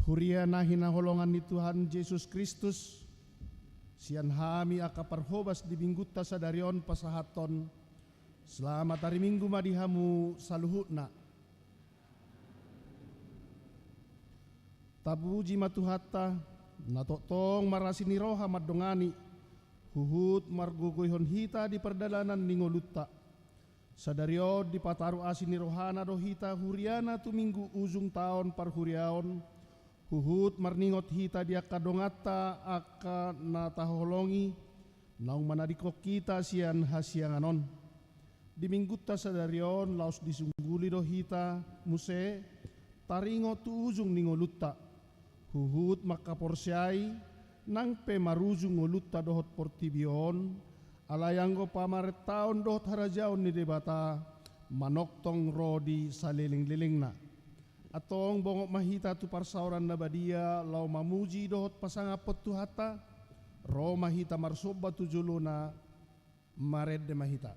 Huriana hinaholongan ni Tuhan Yesus Kristus, sian hami aka parhobas di minggutta sadarion pasahaton, selamat hari Minggu madihamu saluhutna. Tabuji matuhatta, natotong marasini roha madongani, huhut margugoyhon hita di perdalanan ningolutta. Sadarion di pataru asini rohana dohita huriana tu minggu ujung tahun parhuriaon, huhut marningot hita dia kadongata aka nataholongi naung manadiko kita sian hasianganon. Di minggutta sadarion laos disungguli do hita muse taringo tu ujung ningolutta. Huhut makaporsyai nang pe marujung ngolutta dohot portibion alayanggo pamaret taon dohot harajaon ni debata manoktong rodi saliling-lilingna. Atong bongok mahita tu parsauran na badia lau mamuji dohot pasangapot tu hata ro mahita marsoba tu juluna mared de mahita.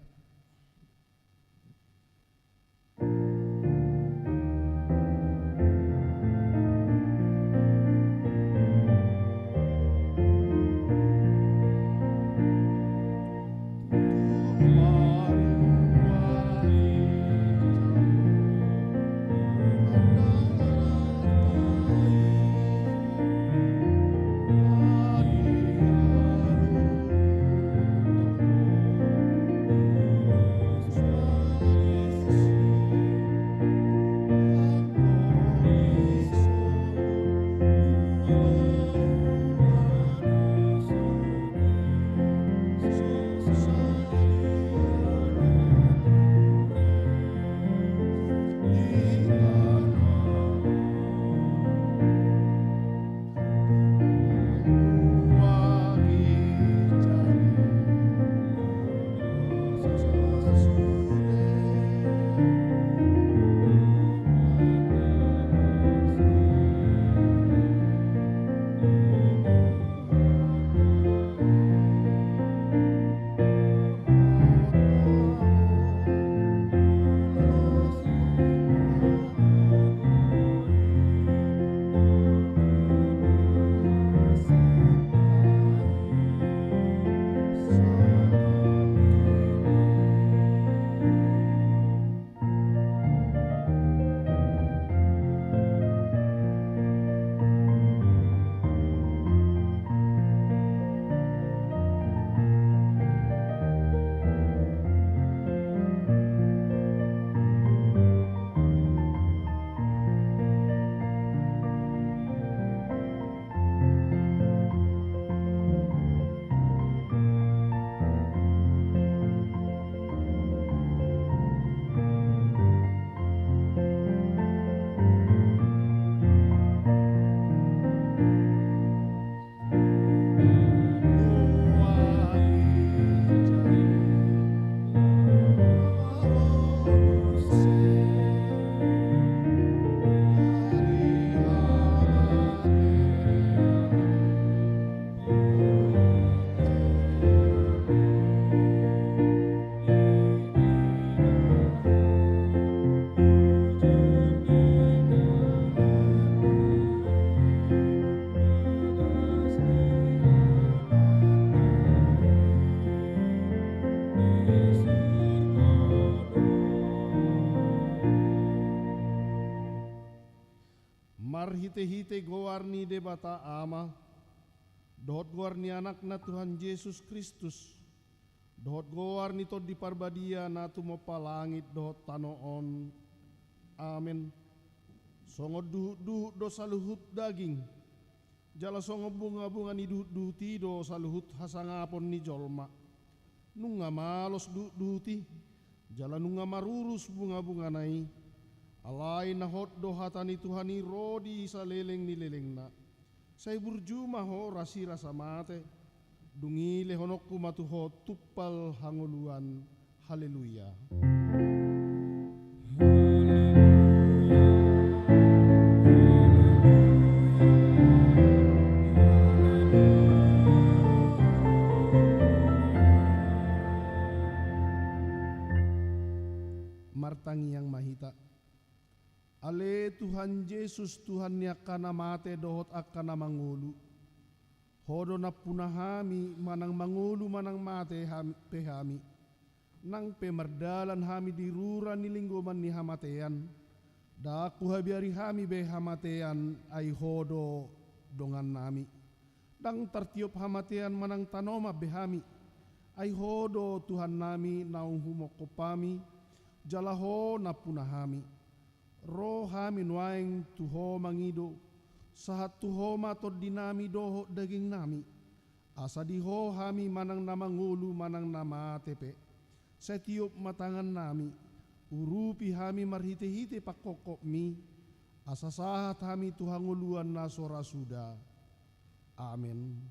Hite-hite gowarni debata ama dohot gowarni anak na Tuhan Yesus Kristus dohot gowarni to di parbadia na tumopa langit dohot tanoon. Amin. Songo duhut do saluhut daging jala songo bunga-bunga ni duhuti do saluhut hasangapon ni jolma nunga malos duhuti jala nunga marurus bunga-bunga nai alai nahot dohatani Tuhani rodi saleleng nileleng na. Say burjuma ho rasi rasa mate. Dungi lehonokku matuho tupal hanguluan. Haleluya. Martangi yang mahita. Ale Tuhan Yesus Tuhan ni akana mate dohot akana mangulu. Hodo na punahami manang mangulu manang mate pehami. Nang pemerdalan hami diruran ni linggoman ni hamatean. Daku habiari hami be hamatean ay hodo dongan nami. Dang tartiop hamatean manang tanoma behami. Ay hodo Tuhan nami naung humokopami. Jalaho na punahami. Roh hami nuaing tuho mangido. Sahat tuho matod dinami doho daging nami. Asa diho hami manang namangulu manang nama tepe. Setiop matangan nami. Urupi hami marhite-hite pakokok mi. Asa sahat hami tuhanguluan na sora suda. Amin.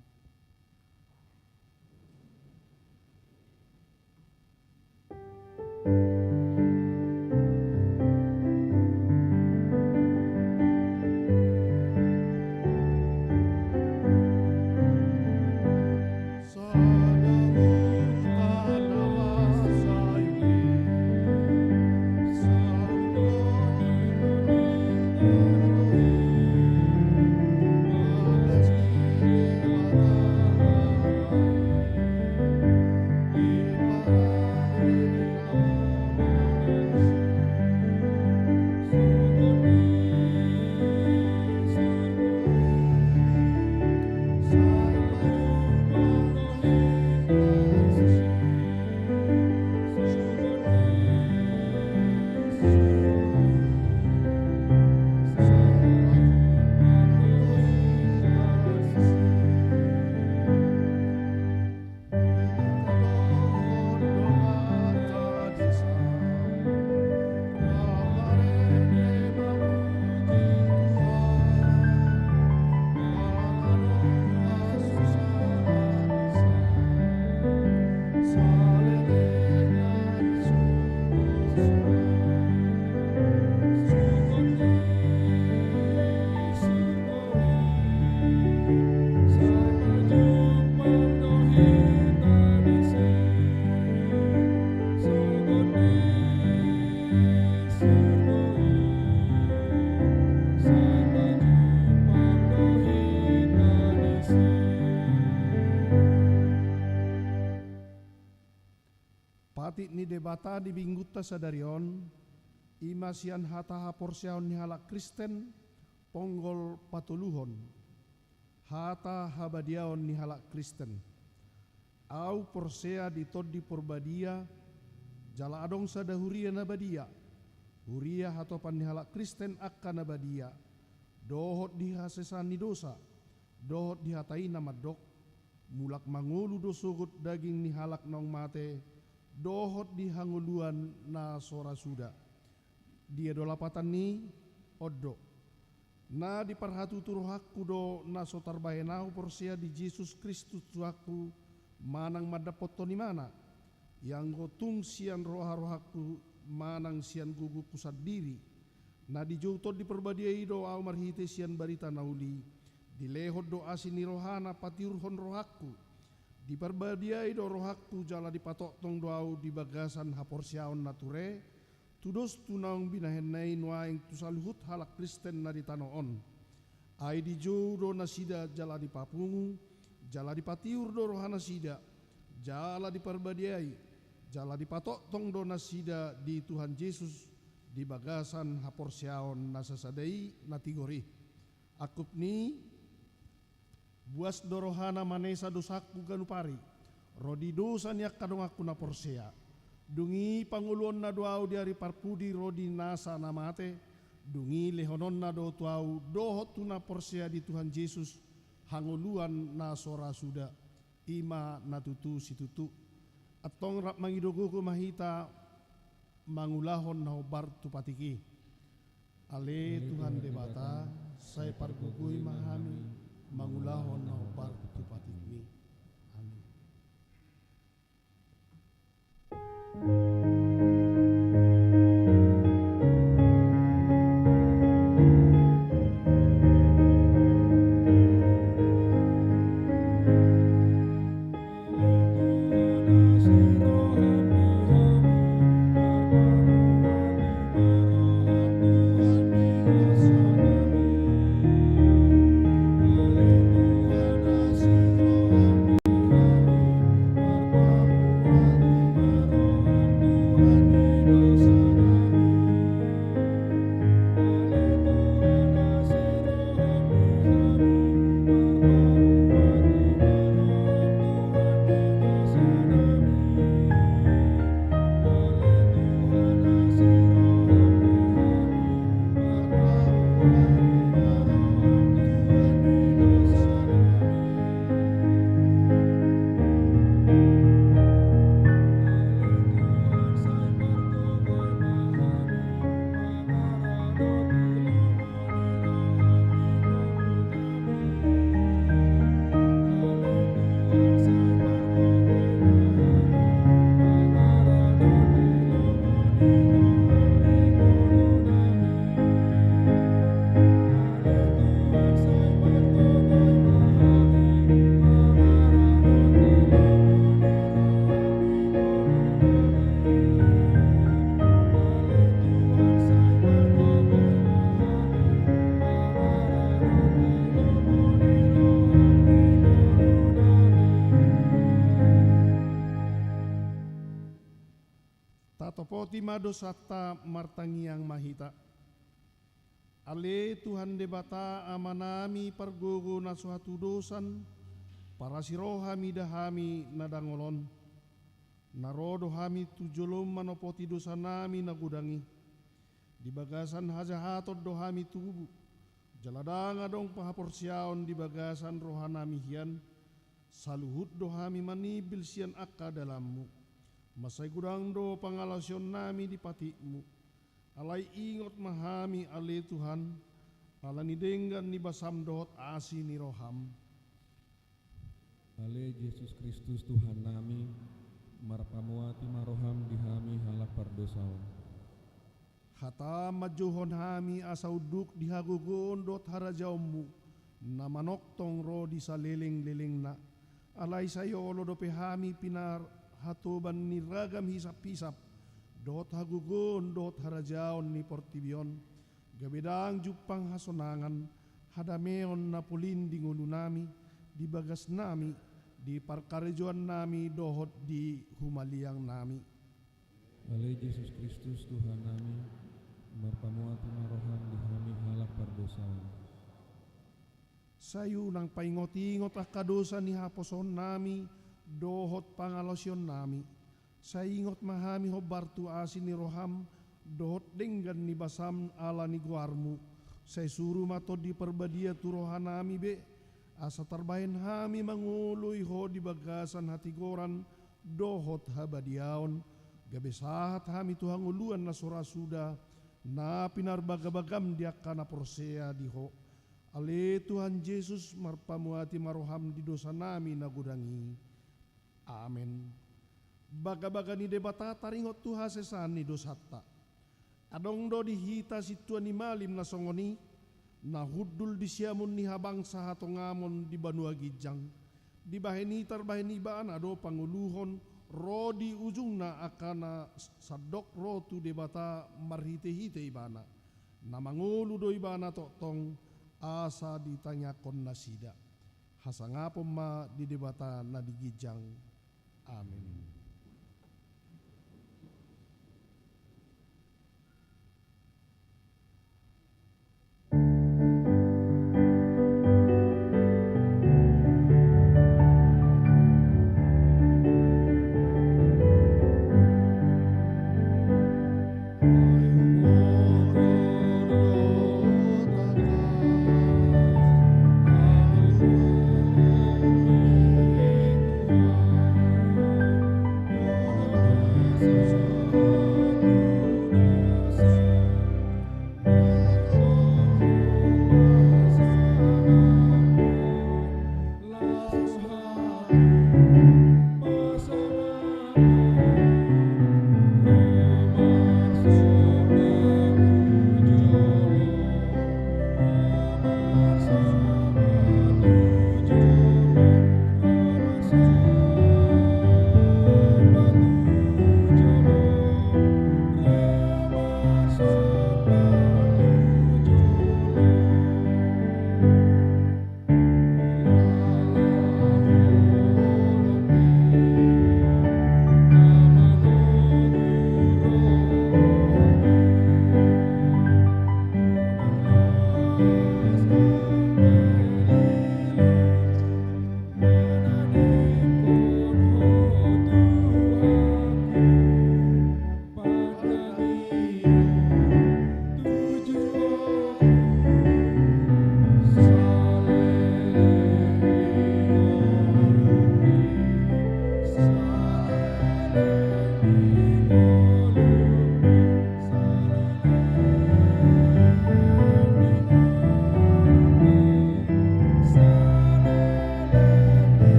Pati ni debata di bingguta sadarion, ima sian hata haporsiaon ni halak Kristen, ponggol patuluhon, hata habadiaon ni halak Kristen. Au porsea ditod di porbadia, jala adong sada huria nabadia, huria hatopan ni halak Kristen akka nabadia, dohot di hasesan ni dosa, dohot di hatai namadok, mulak mangulu dosugut daging ni halak nong mate, dohot di hanguluan na sora suda. Dia dolapatan ni oddo. Na di parhatu turuhakku do na sotar bahenahu porsia di Yesus Kristus tuaku manang madapoto ni mana. Yang gotung sian roha-rohaku manang sian guguku sadiri. Na di joutod di perbadiai do au marhite sian barita nauli. Di lehot do asin ni rohana patiurhon rohaku. Di perbadiai do rohakku jala dipatok tong doau di bagasan haporsiaon nature, tudos tunaung binahenai nuaing tusaluhut halak Kristen na di tanoon. Ai di jo do nasida jala dipapungu, jala dipatiur do rohana sida, jala di perbadiai, jala dipatok tong do nasida di Tuhan Yesus di bagasan haporsiaon nasasadai natigori. Akup ni buas dorohana manesa dosaku ganupari, rodi dosa niak kadong aku na porsea, dungi panguluan na doau di hari parpudi rodi nasa namate, dungi lehonon na do tuau dohot tuna porsea di Tuhan Yesus, hanguluan na sora suda, ima natutu situtu, atong rap mangidoguku mahita, mangulahon na hobar tupatiki. Ale Tuhan debata, saya pargugui mahami, mangulahon na hobar tupatigmi. Amin. Tatopoti madosata martangiang mahita. Ale Tuhan debata amanami pargogo na suatu dosan para sirohami dahami nadangolon. Narodo hami tujolom manopoti dosa nami nagudangi. Di bagasan hajahatod dohami tubu. Jaladanga dong pahaporsiaon di bagasan rohanami hian. Saluhut dohami manibil sian akka dalammu. Masay gudang do pangalasyon nami di patimu. Alay ingot mahami ale Tuhan. Alani denggan ni basam dohot asi ni roham. Ale Yesus Kristus Tuhan nami, marpamuati maroham dihami halak pardosaon. Hata majuhon hami asauduk dihagugon dot harajaumu. Namanok tong ro di saliling-liling na. Alay sayo lo do pehami pinar hatuban ni ragam hisap-hisap. Dot hagugon dot harajaon ni portibion. Gabedang jupang hasonangan. Hadameon na pulin di ngulu nami. Di bagas nami. Di parkarejuan nami dohot di humaliang nami. Ale Yesus Kristus Tuhan nami, marpamuati maroham dihami halak pardosaon. Sayu nang paingot-ingot akadosa ni haposon nami, dohot pangalosyon nami. Saingot mahami hobartu asin ni roham, dohot denggan ni basam ala ni guarmu. Say suru mato di perbadia turohan nami be, asa tarbahin hami manguluy ho di bagasan hatigoran, dohot habadiaon. Gabesahat hami tuhang uluan na surasuda, na pinarbagabagam diak kana porsea diho. Ale Tuhan Yesus marpamuati maroham di dosa nami nagudangi. Amen. Baga-baga ni debata taringot Tuhan sesan ni dosata. Adong do dihita situan ni malim na songoni, na hudul di siamun ni habang sa hatongamon di Banua Gijang. Di baheni tarbaheni baan ado panguluhon, ro di ujung na akana sadok ro tu debata marhite-hite ibana. Na mangulu do ibana tong asa ditanyakon na sida. Hasangapom ma di debata na digijang. Amin.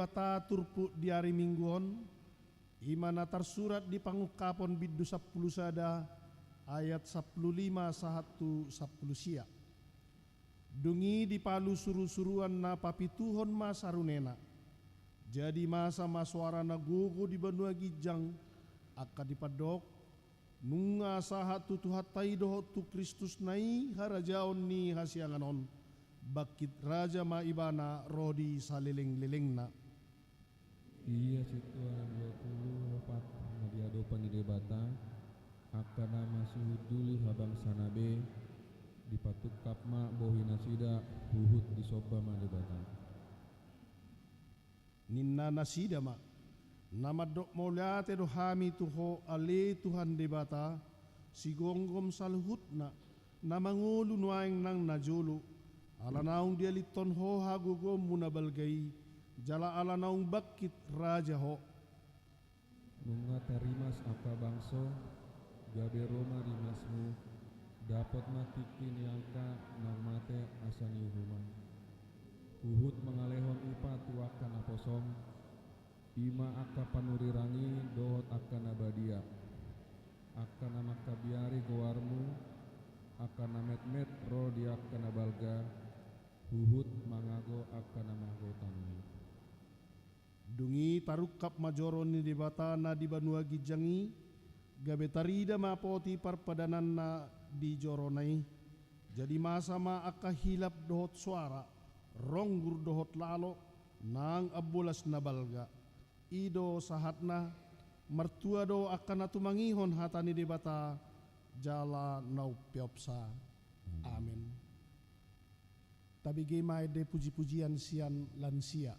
debata turpu di hari mingguon, imana tersurat di pangukapon biddu 10 sada ayat 15 sahatu 10 sia. Dungi dipalu suru-suruan na papituhon masarunena. Jadi masa maswara na gugu di banua gijang akka dipadok nunga sahatu tuhatai dohot tu Kristus nai harajaon ni hasianganon bakit raja maibana rodi salileng-lilengna. Iya situan 24 na diadopan di debata akana masih huduli habang sanabe dipatuk kapma bohina sida huhut di soba ma debata. Ninna nasida ma namadok mauliate do hami tuho ale Tuhan debata sigonggom salhut na mangulu nuaing nang najulu ala naung dia liton ho hagugom muna balgai jala ala naung bakit raja ho. Nunga tarimas apa bangso gabe Roma rimasmu dapat matikin yangka nang mate asani human. Uhud mengalehon upa tuakan aposom ima akka panurirangi dohot akan abadia akan maka biari goarmu akan met-met ro di akan abalga Uhud mangago akan amago tanui. Dungi tarukap majoron ni debata na di banua gijangi gabe tarida mapoti parpadanan na di joronai jadi masa ma akka hilap dohot suara ronggur dohot lalo nang abulas na balga ido sahatna mertua do akan natumangihon hatani debata jala naupiopsa. Amin. Tabi gemai de puji-pujian sian lansia.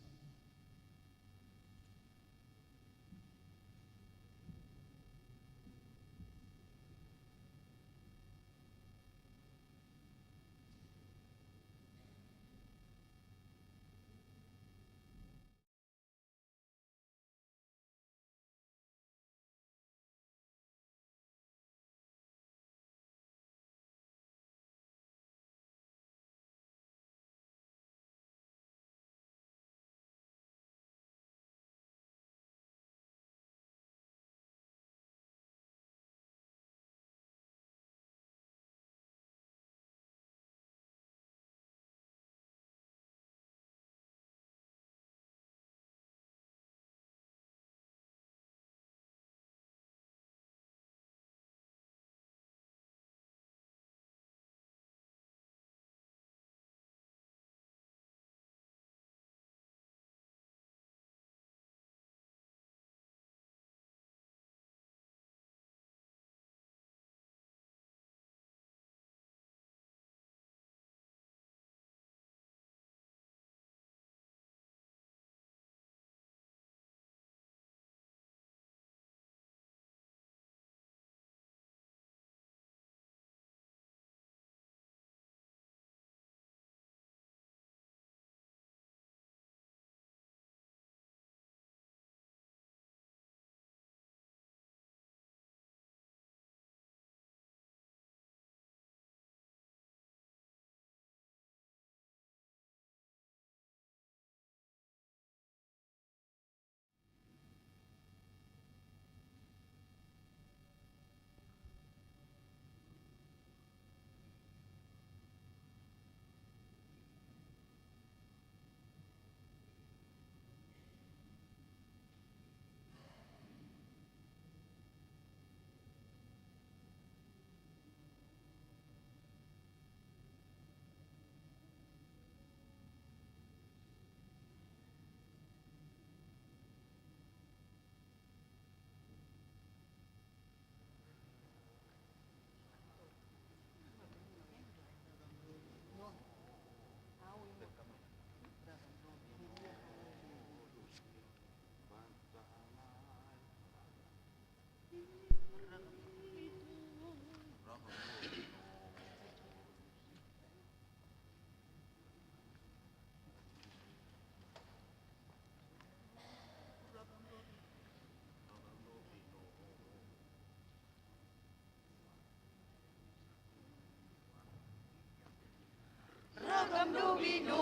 Domino,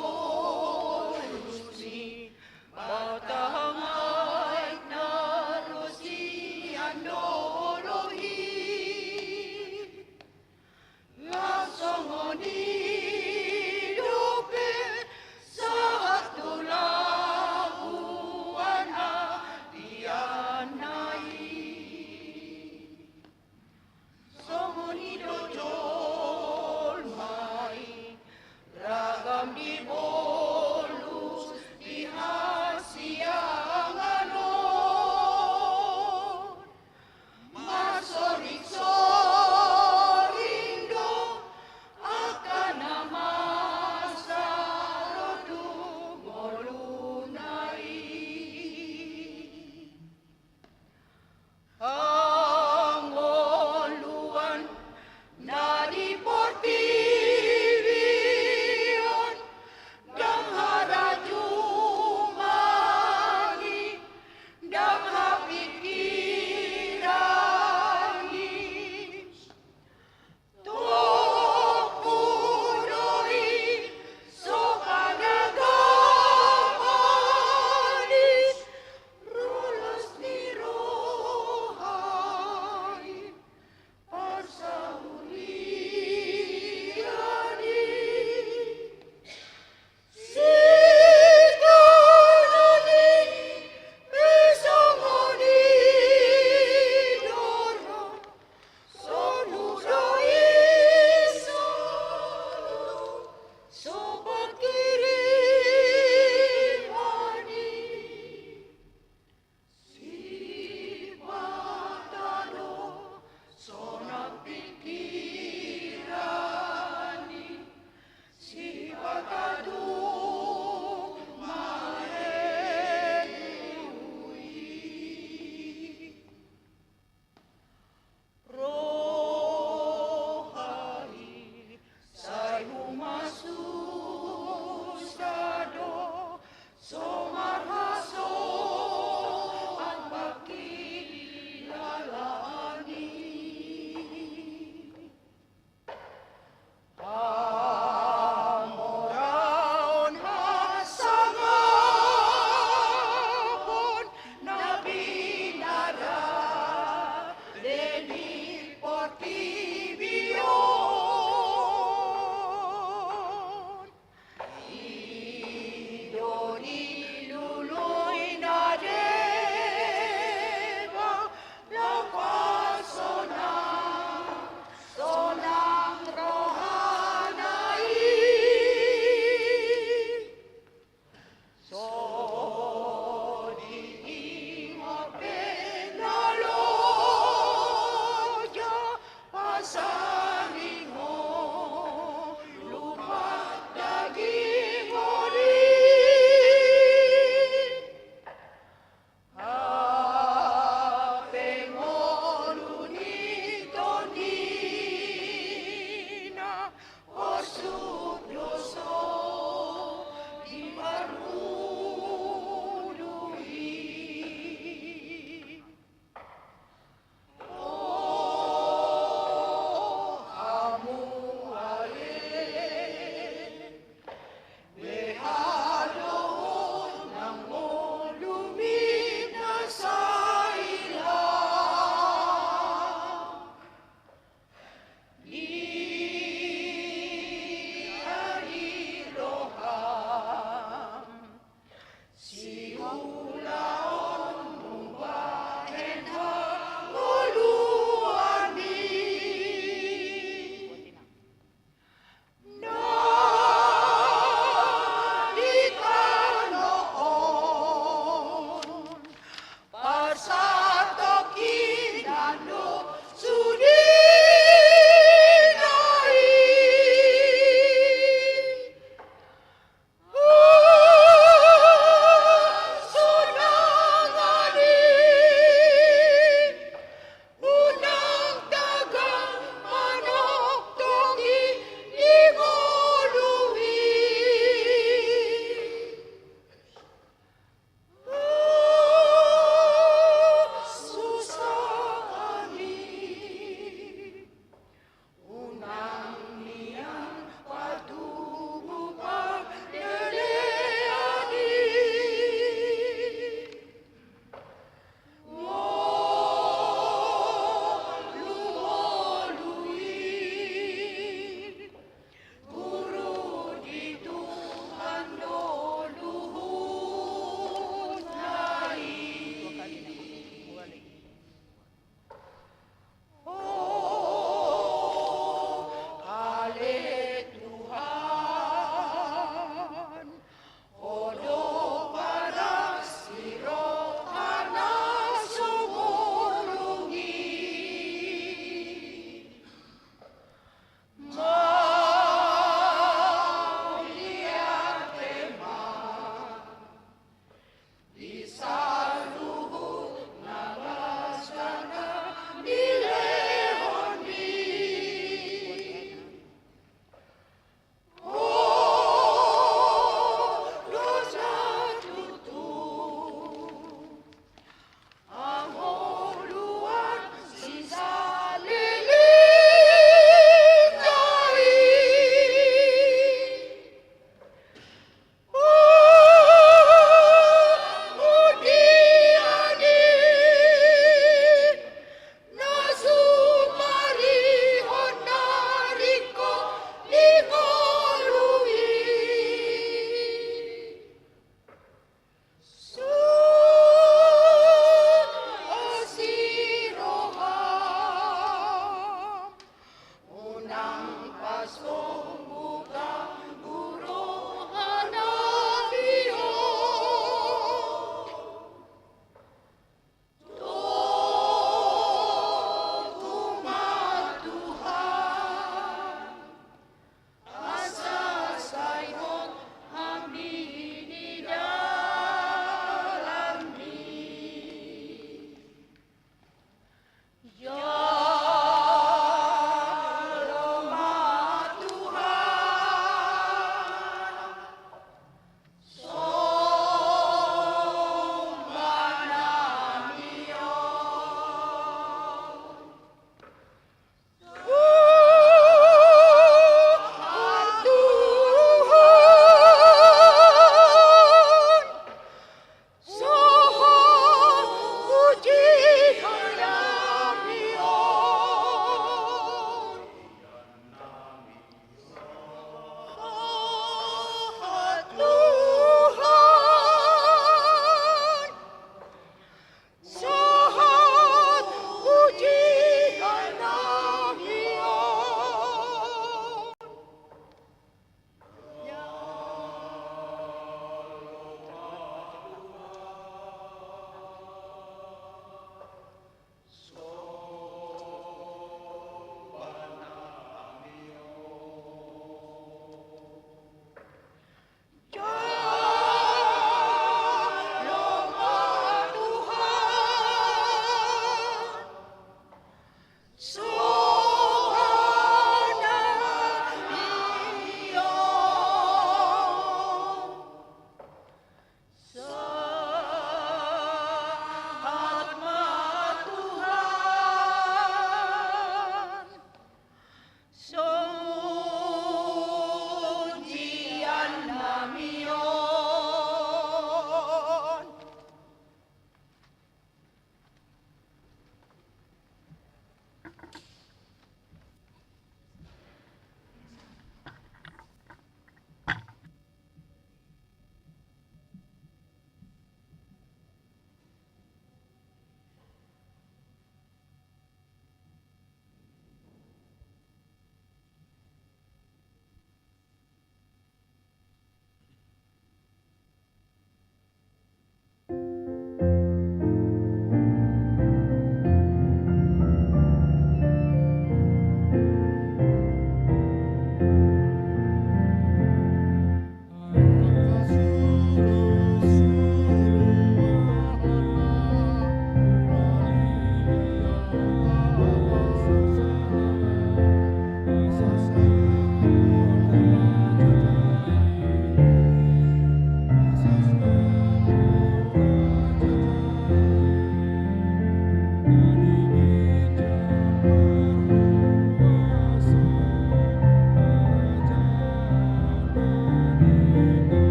Lucy, Bata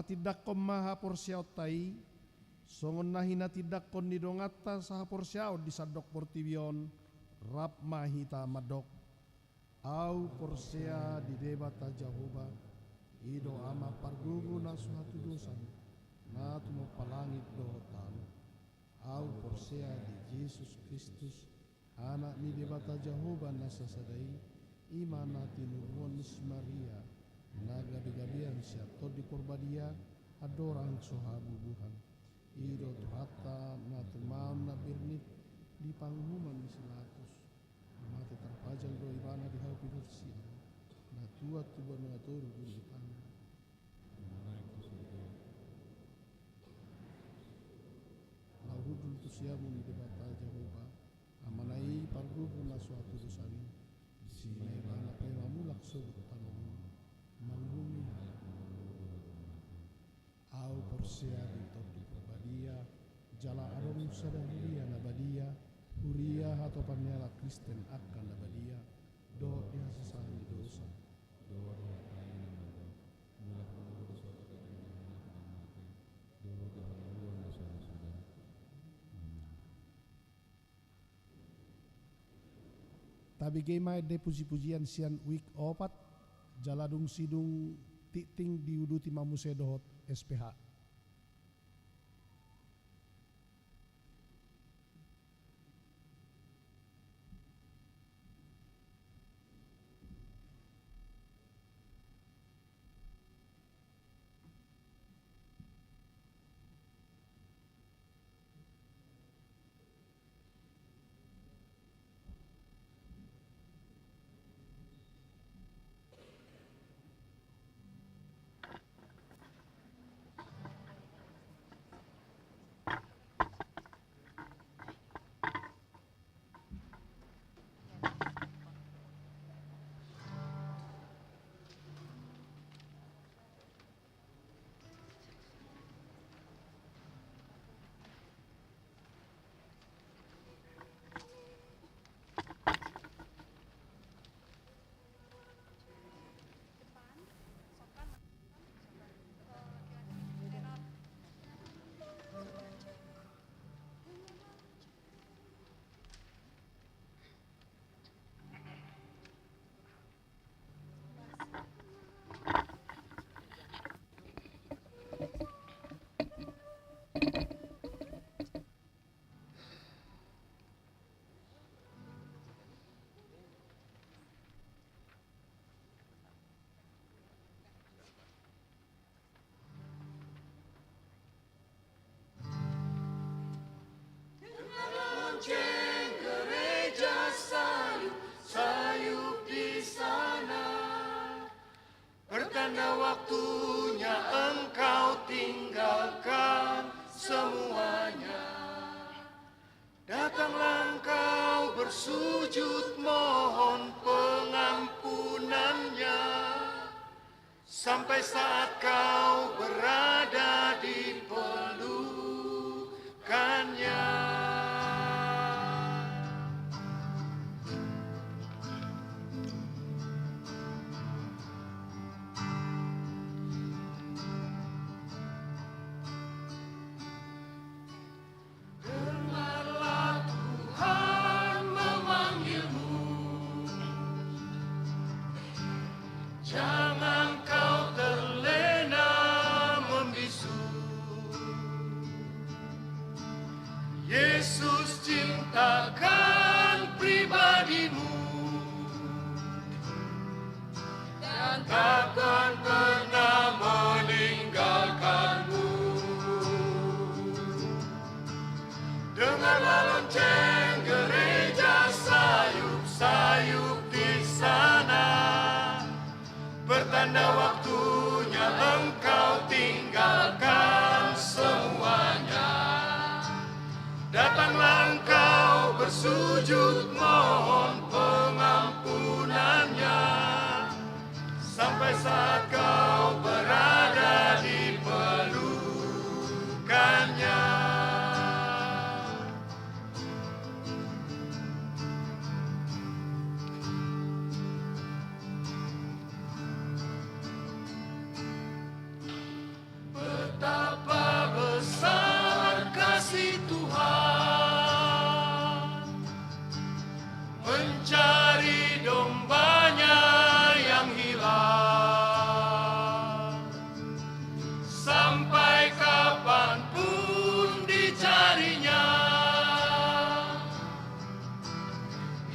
tidak kom maha porsiaw tai, songon nahina tidak kon nidongata saha porsiaw di sadok portibion, rap mahita madok. Au porsia di debata Jehovah, ido ama pargugu na suatu dosan, na tumo palangit dohotan. Au porsia di Yesus Kristus, anak ni debata Jehovah na sasadai, imana tinuruan Maria, na gabi-gabian siap to di korbadia, adorang sohabubuhan. Ido tuhata na tumaon na birnit, di panghuman di silatus. Mati terpajang do ibana di haupi dursian, na tua tuba mengatur gundutan. Lahudul tusiamu ni debata Jehovah, amanai pargugu na suatu dosani, sinai bana pemamulak sobut tanong, manghumi au porsia di topi badia, jala arong sadahuria na badia, huria atau panyala Kristen akan na badia, do dia sesani dosa. Tapi gemai de puji-pujian sian week opat, jaladung sidung titing diuduti mamuse dohot SPH. Karena waktunya engkau tinggalkan semuanya. Datanglah engkau bersujud mohon pengampunannya. Sampai saat kau berada di pelukannya. Jangan kau terlena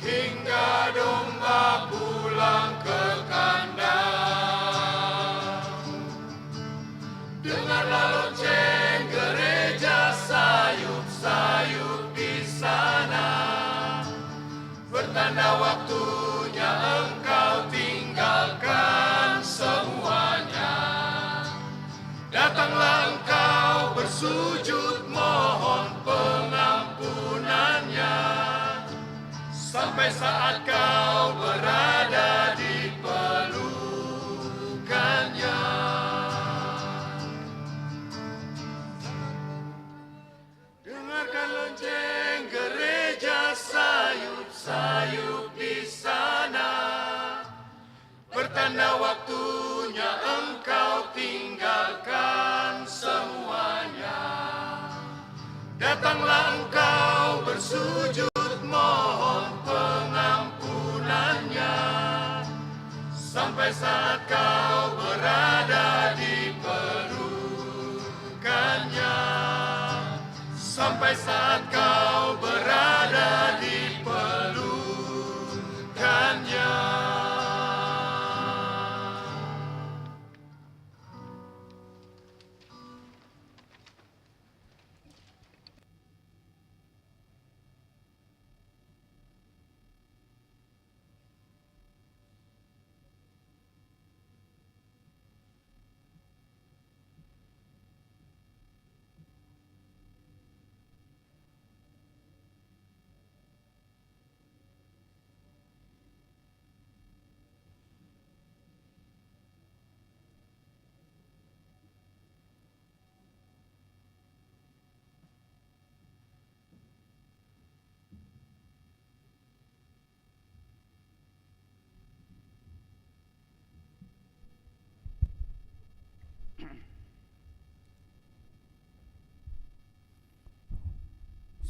hingga domba pulang ke kandang. Dengarlah lonceng gereja sayup-sayup di sana, bertanda waktunya engkau tinggalkan semuanya. Datanglah engkau bersujud mohon pengampunannya, sampai saat kau berada di pelukannya. Dengarkan lonceng gereja sayup-sayup di sana, bertanda waktunya engkau tinggalkan semuanya. Datanglah engkau bersujud mohon pengampunannya, sampai saat kau berada di pelukannya. Sampai saat kau berada di pelukannya.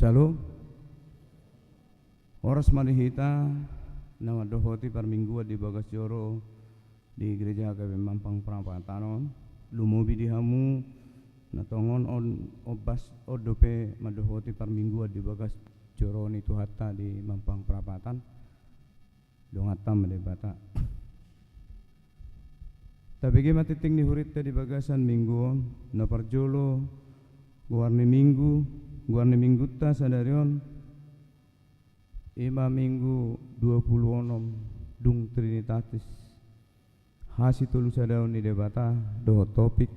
Salu oras malihita na madohoti parminggu di Bagas Joro di gereja HKB Mampang Perapatan lumubi di hamu na tongon on obas odope madohoti parminggu di Bagas Joro ni tuhata di Mampang Perapatan dongatam de bata tabege matiting ni hurita di bagasan minggu na parjolo guarni minggu ta sadarion ima minggu 26 dung Trinitatis hasi tulu sadaun di debata do topik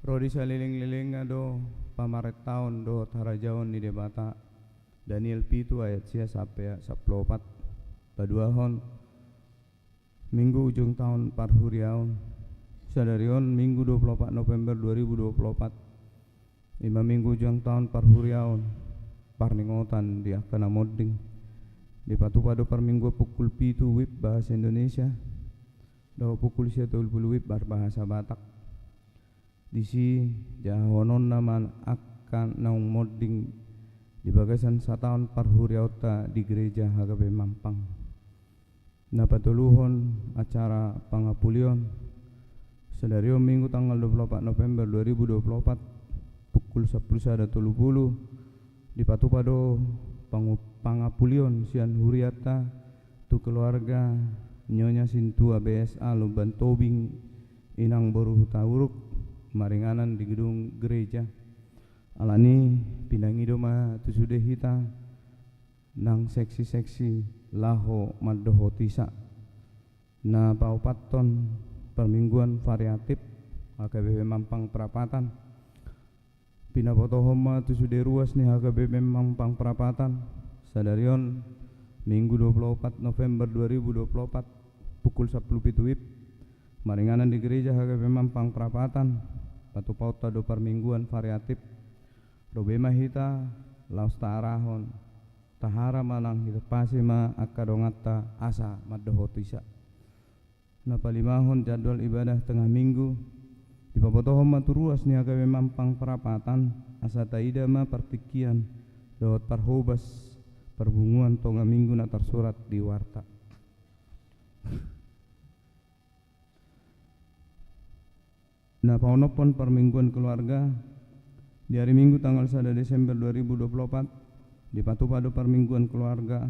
rodi saliling-liling do pamaret tahun do harajaon di debata Daniel pitu ayat sia sampai 14 paduahon minggu ujung tahun parhuriaon sadarion minggu 24 November 2024 lima minggu ujung tahun parhuriaon parningotan di akana modding di patu-padu per minggu pukul pitu wib bahasa Indonesia do pukul 7 wib bahasa Batak disi jahonon naman akan naung modding di bagasan satahun parhuriauta di gereja HKB Mampang na patuluhon acara pangapulion sedario minggu tanggal 24 November 2024 pukul 10.30 di Patupado pangapulion sian huriata tu keluarga nyonya Sintua BSA Lumban Tobing inang boruh tauruk maringanan di gedung gereja alani pinangido ma tu sudah hita nang seksi-seksi laho madoho tisa na paupaton permingguan variatif HKBP Mampang Perapatan pinapotohoma tu sudah ruas nih HKBP Mampang Perapatan sadarion minggu 24 November 2024 pukul 10 wib maringanan di gereja HKBP Mampang Perapatan patu pauta do permingguan variatif robema hita laus taarahon tahara manang hita pasima akadongata asa madohotisa na palimahon jadwal ibadah tengah minggu di papotohom maturuas ni HKB Mampang Perapatan asa taida ma partikian dawat parhobas perbunguan tonga minggu na tersurat di warta na paunopon permingguan keluarga di hari Minggu tanggal 1 Desember 2024 di Patupado permingguan keluarga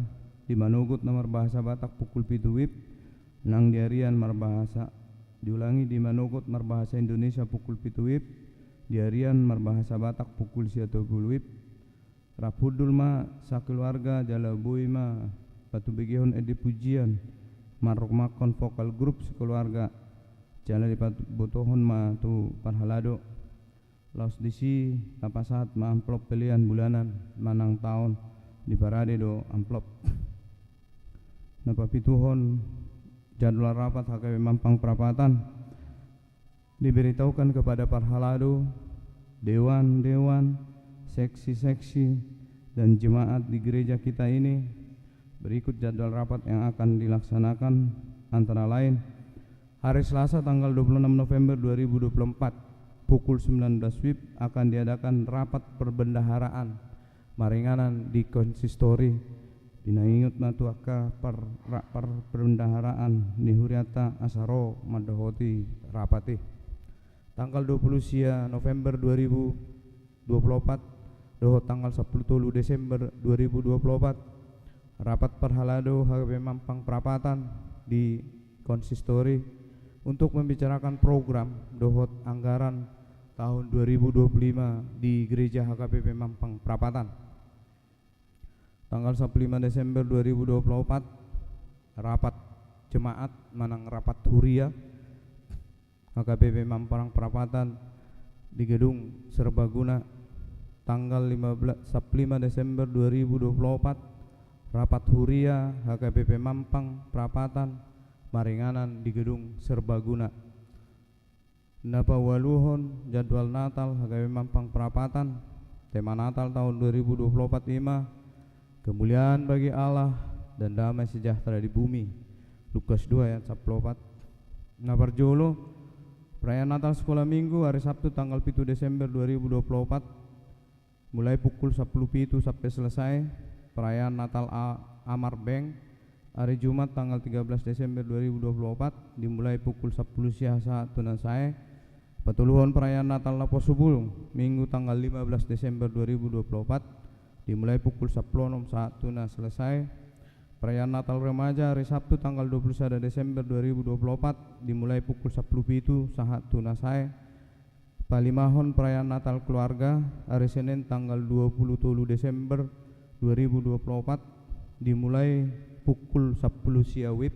di Manugut na marbahasa Batak pukul 7 WIB nang diarian marbahasa diulangi di Manugut marbahasa Indonesia pukul 7 WIB diarian marbahasa Batak pukul 10 WIB Rapudul ma sakeluarga jala bui ma batu begihon edi pujian marok makon vokal grup sekeluarga jala di botohon ma tu parhalado laos disi tapasat ma amplop pilihan bulanan manang tahun di parade do amplop napapituhon jadwal rapat HKB Mampang Perapatan diberitahukan kepada parhalado dewan-dewan seksi-seksi dan jemaat di gereja kita ini berikut jadwal rapat yang akan dilaksanakan antara lain hari Selasa tanggal 26 November 2024 pukul 19 WIB akan diadakan rapat perbendaharaan maringanan di konsistori dinaingut matuaka perbendaharaan ni huriata asaro madahoti rapati tanggal 20 November 2024 doho tanggal 10 Desember 2024 rapat perhalado HKB Mampang Perapatan di konsistori untuk membicarakan program dohot anggaran tahun 2025 di gereja HKBP Mampang Perapatan tanggal 15 Desember 2024 rapat jemaat manang rapat huria HKBP Mampang Perapatan di gedung Serbaguna tanggal 5 Desember 2024 rapat huria HKBP Mampang Perapatan maringanan di gedung Serbaguna napawaluhon jadwal Natal HKBP Mampang Perapatan tema Natal tahun 2024 5 kemuliaan bagi Allah dan damai sejahtera di bumi Lukas 2 ayat 14 naparjolo perayaan Natal sekolah minggu hari Sabtu tanggal 7 Desember 2024 mulai pukul 10 sampai selesai perayaan Natal Amar Beng hari Jumat tanggal 13 Desember 2024 dimulai pukul 10 siang saat tunasai petuluhon perayaan Natal Lapo Subulung Minggu tanggal 15 Desember 2024 dimulai pukul 10 saat tuna selesai perayaan Natal Remaja hari Sabtu tanggal 21 Desember 2024 dimulai pukul 10 saat tunasai Palimahon perayaan Natal keluarga hari Senin tanggal 27 Desember 2024 dimulai pukul 10 siang WIB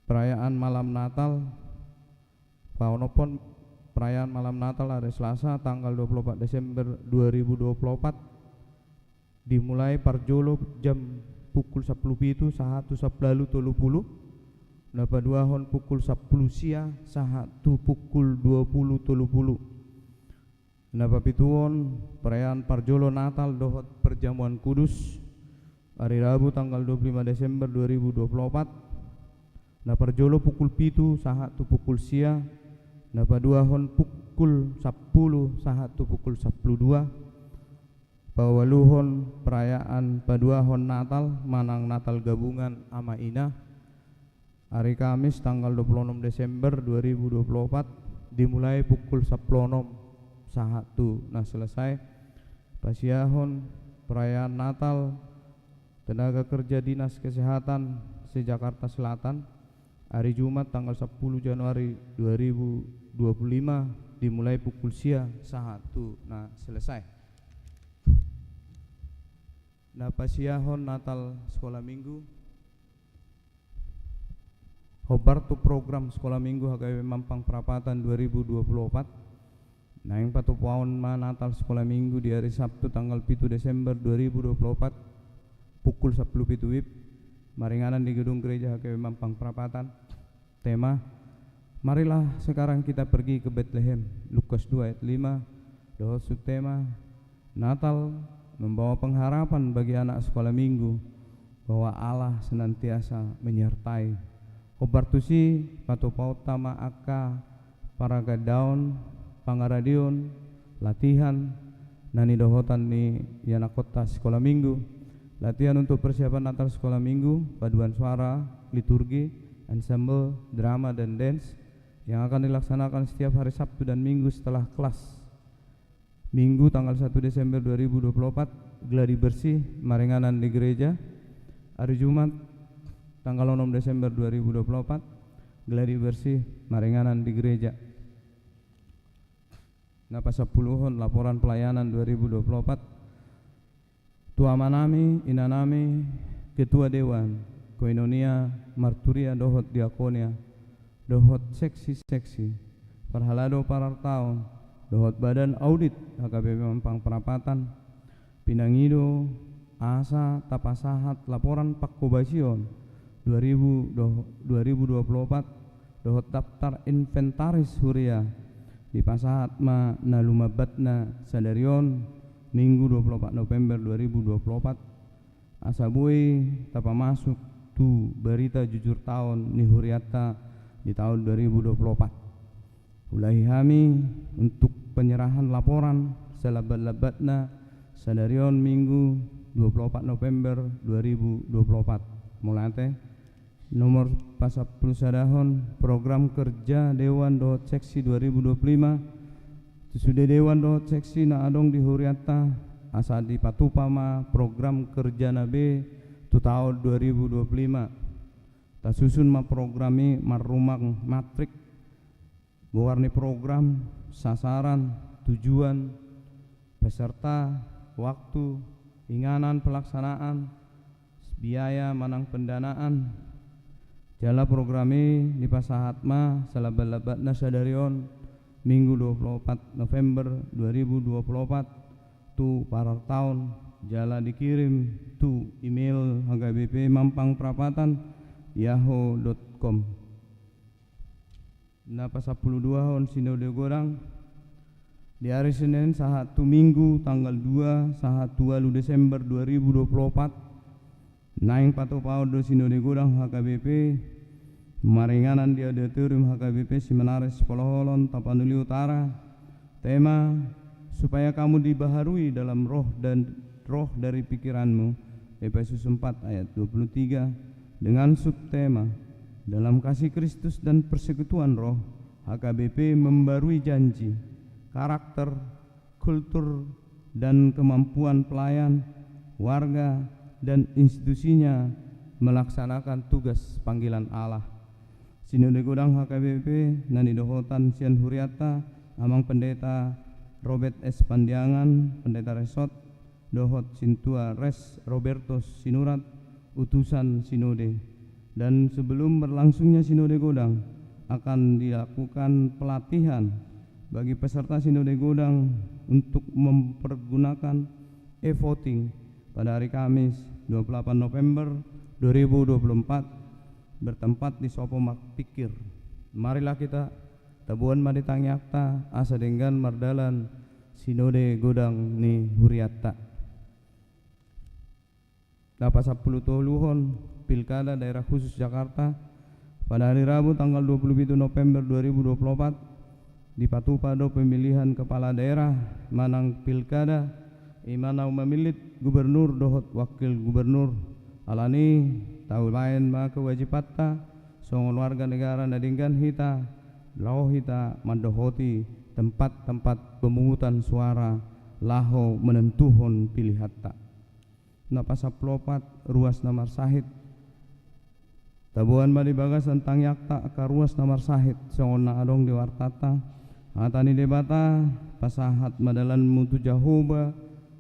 perayaan malam Natal Paonopon perayaan malam Natal hari Selasa tanggal 24 Desember 2024 dimulai parjolo jam pukul 10 sahatu sablalu 30 napaduahon pukul 10 siang sahatu pukul 20.30 napapituon perayaan parjolo Natal dohot perjamuan kudus hari Rabu tanggal 25 Desember 2024 naparjolo pukul 7 sahatu pukul siang napaduahon pukul 10 sahatu pukul 12 pawaluhon perayaan paduahon Natal manang Natal gabungan ama ina hari Kamis tanggal 26 Desember 2024 dimulai pukul 10 sahatu nah selesai pasiahon perayaan Natal tenaga kerja Dinas Kesehatan se-Jakarta Selatan hari Jumat tanggal 10 Januari 2025 dimulai pukul siang sahatu nah selesai nah pasiahon Natal sekolah minggu Hobartu program sekolah minggu HKBP Mampang Perapatan 2024 nah yang patu paun ma Natal sekolah minggu di hari Sabtu tanggal 7 Desember 2024 pukul 10 WIB maringanan di gedung gereja HKBP Mampang Perapatan tema marilah sekarang kita pergi ke Bethlehem Lukas 2 ayat 5 doa subtema Natal membawa pengharapan bagi anak sekolah minggu bahwa Allah senantiasa menyertai Obartusi patupaut tama aka paraga daun pangaradion latihan nani dohotan ni yana kota sekolah minggu latihan untuk persiapan Natal sekolah minggu paduan suara liturgi ensemble drama dan dance yang akan dilaksanakan setiap hari Sabtu dan Minggu setelah kelas Minggu tanggal 1 Desember 2024 gladi bersih maringanan di gereja. Hari Jumat tanggal 6 Desember 2024 gladi bersih maringanan di gereja. Napa 10 laporan pelayanan 2024. Tua manami inanami Ketua Dewan Koinonia Marturia dohot diakonia dohot seksi-seksi perhalado parar tahun dohot badan audit HKBP Mampang Perapatan pinangido asa tapasahat laporan pakkobasion 2024 dohot daftar inventaris huria di pasahat ma nalumabatna sadarion Minggu 24 November 2024 asabui tapa masuk tu berita jujur tahun ni huriata di tahun 2024. Ulai kami untuk penyerahan laporan selabat-labatna sadarion Minggu 24 November 2024. Mulate nomor pasapul sadahon program kerja Dewan Dohot Seksi 2025 sudah Dewan Dohot Seksi na adong di huriata asa di patupama program kerja nabe tu tahun 2025 ta susun ma programi marumang matrik gowarni program sasaran tujuan peserta waktu inganan pelaksanaan biaya manang pendanaan jala programi di pasahatma salabat-labatna sadarion Minggu 24 November 2024 tu parar tahun jala dikirim tu email HKBP Mampang Perapatan yahoo.com. Napa 12 on sinode godang di hari Senin sahat tu Minggu tanggal 2 sahat 2 Desember 2024 naing patopau do sinode godang HKBP maringanan di auditorium HKBP Seminaris Poloholon Tapanuli Utara. Tema supaya kamu dibaharui dalam roh dan roh dari pikiranmu, Efesus 4 ayat 23, dengan subtema dalam kasih Kristus dan persekutuan roh. HKBP membarui janji, karakter, kultur dan kemampuan pelayan, warga dan institusinya melaksanakan tugas panggilan Allah. Sinode Godang HKBP nani dohotan Sian Huriata amang pendeta Robert S. Pandiangan, pendeta Resort dohot Sintua Res Robertus Sinurat utusan sinode. Dan sebelum berlangsungnya sinode Godang akan dilakukan pelatihan bagi peserta sinode Godang untuk mempergunakan e-voting pada hari Kamis 28 November 2024 bertempat di Sopo Makpikir. Marilah kita tabuan maditangi akta asa dengan mardalan sinode Godang ni huriata. Dapat 10 toluhon Pilkada Daerah Khusus Jakarta pada hari Rabu tanggal 27 November 2024 di Patupado pemilihan kepala daerah manang Pilkada imanau memilit gubernur dohot wakil gubernur alani tahu lain ma kewajibatta songon warga negara nadinggan hita lau hita mandohoti tempat-tempat pemungutan suara laho menentuhon pilih hatta napa saplopat ruas namar sahid tabuan badi bagas tentang yakta ka ruas namar sahid songon na adong di wartata atani debata pasahat madalan mutu jahoba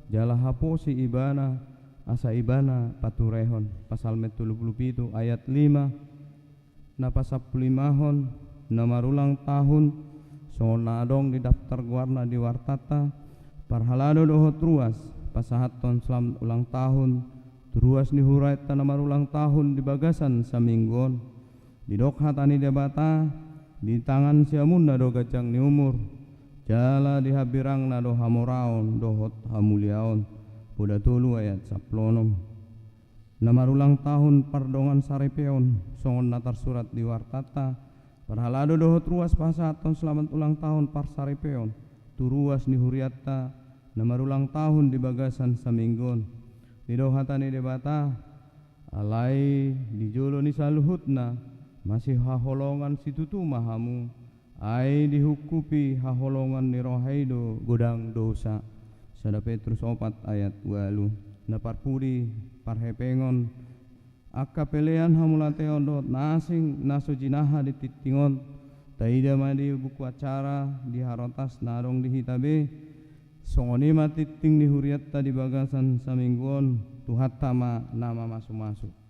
jala haposi ibana asa ibana paturehon pasal 37 ayat 5 napa 15 nomor ulang tahun songon na adong di daftar guarna di wartata parhalado dohot ruas pasahat ton selam ulang tahun turuas ni hurait tanamar ulang tahun di bagasan saminggon di dokha tani debata di tangan siamun na do gacang ni umur jala di habirang na do hamoraon dohot hamuliaon udah tulu ayat 10 namar ulang tahun pardongan sarepeon songon natar surat di wartata parhalado dohot ruas pasahat ton selamat ulang tahun par sarepeon turuas ni huriata namar ulang tahun di bagasan saminggon di dohatani debata alai di jolo ni saluhutna masih haholongan situtu mahamu ai dihukupi haholongan ni rohaido godang dosa Sada Petrus 4 ayat 8. Naparpuri parhepengon akka pelean hamulateon dot nasing nasujinaha dititingon taida madi buku acara di harotas narong di hitabe songoni matiting di huriatta di bagasan samingguon tuhat tama nama masuk-masuk.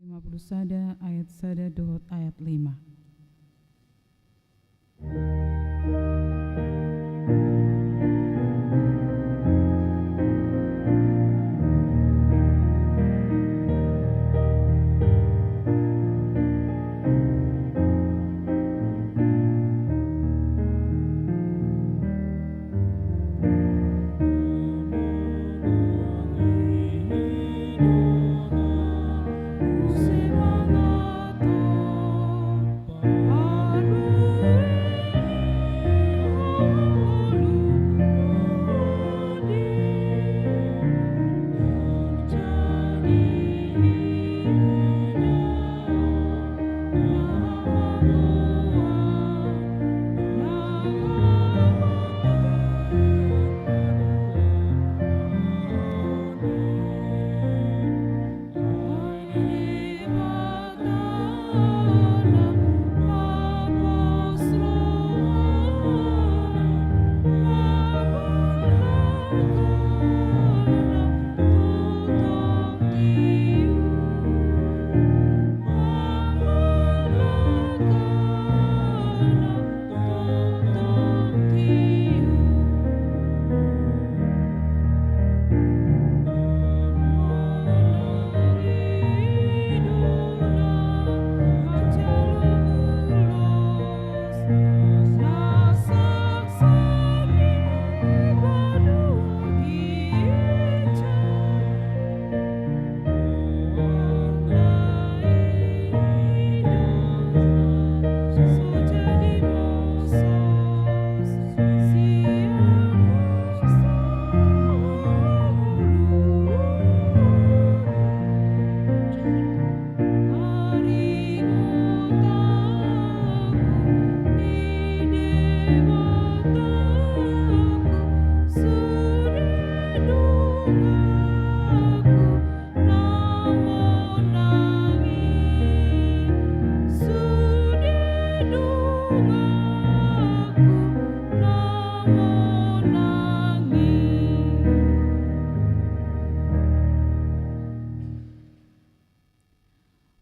50 sada ayat sada dohot ayat 5.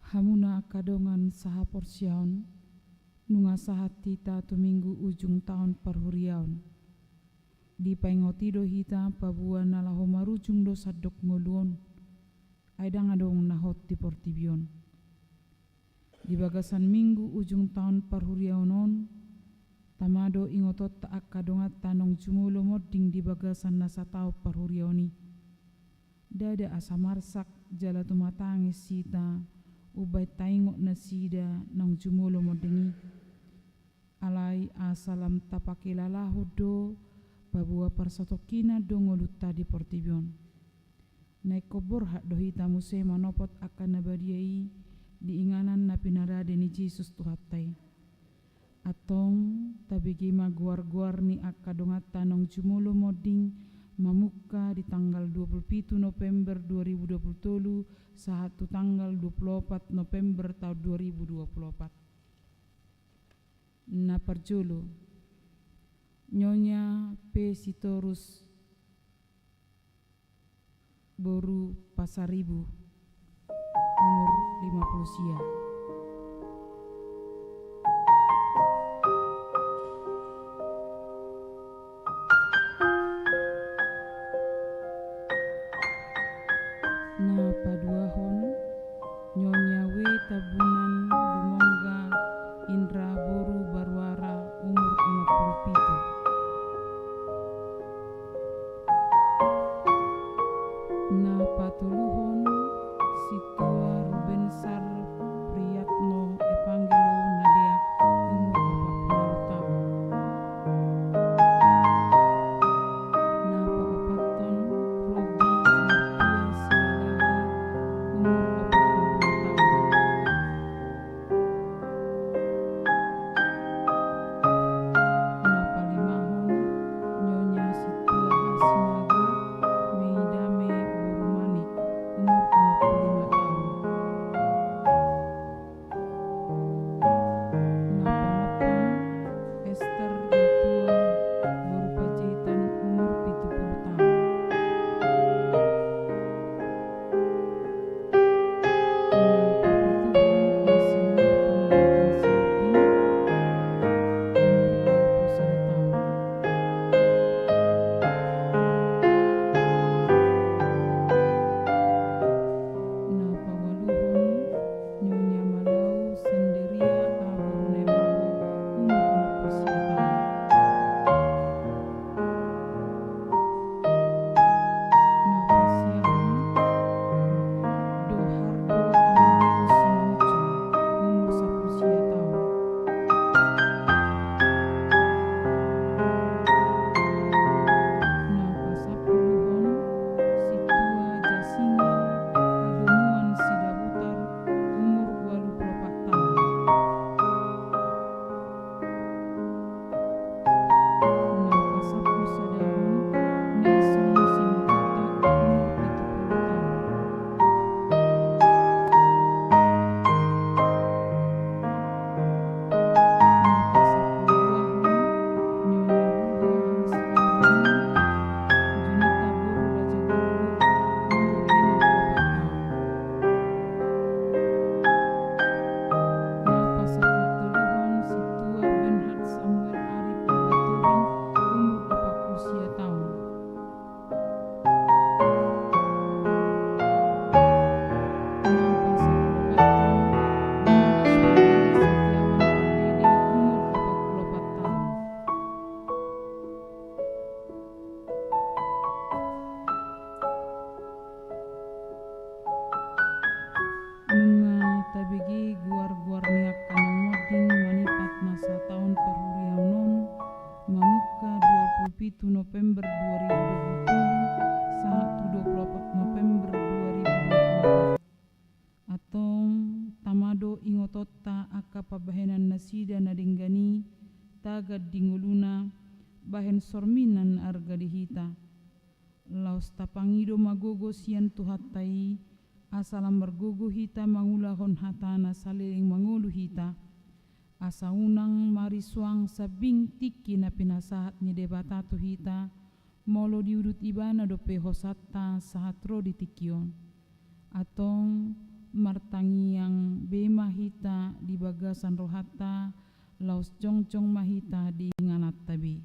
Hamuna kadongan saha porsiaon nunga saha tita tu minggu ujung tahun perhuriaon di paingoti do hita pabua nalaho marujung do sadok ngoluon aidang adong nahot di portibion di bagasan minggu ujung tahun perhuriaonon tamado ingotot taak kadongat tanong jumulo moding di bagasan nasatao perhuriaoni dada asa marsak jala tumatangi sita ubay taingok na sida nang jumulo modengi alai asalam tapakilalaho do babua parsatokina do ngoluta di portibion naiko borhak do hita muse manopot akan nabadiai diinganan na pinarade ni Jesus tuhatai atong tabigi maguar-guar ni akadongat tanong jumulo moding mamuka di tanggal 27 November 2023 saat tanggal 24 November tahun 2024. Na parjolo Nyonya P. Sitorus Boru Pasaribu umur 50 sia. Na paduahon Nyonya W. Tabunan Lumongga Indra Boru Barwara umur 57. Na patuluhon Situa Rubensar Priyatno Evangelo Nadeak umur 40 tahun. Na pakapaton Robi Mertua Silalahi umur 42 tahun. Na palimahon Nyonya Situa Asmaga Meidame Borumanik umur 65 tahun. bayan sorminan arga di hita. Laos tapangido magogo sian tuhatai, asalam bergogo hita mangulahon hatana saliling mangulu hita. Asa unang marisuang sabing tiki na pinasahat ni debata tu hita, molo diudut ibana dope hosata sahatro di tikion. Atong martangiang bema hita di bagasan rohata, laos jongcong mahita di nganat tabi.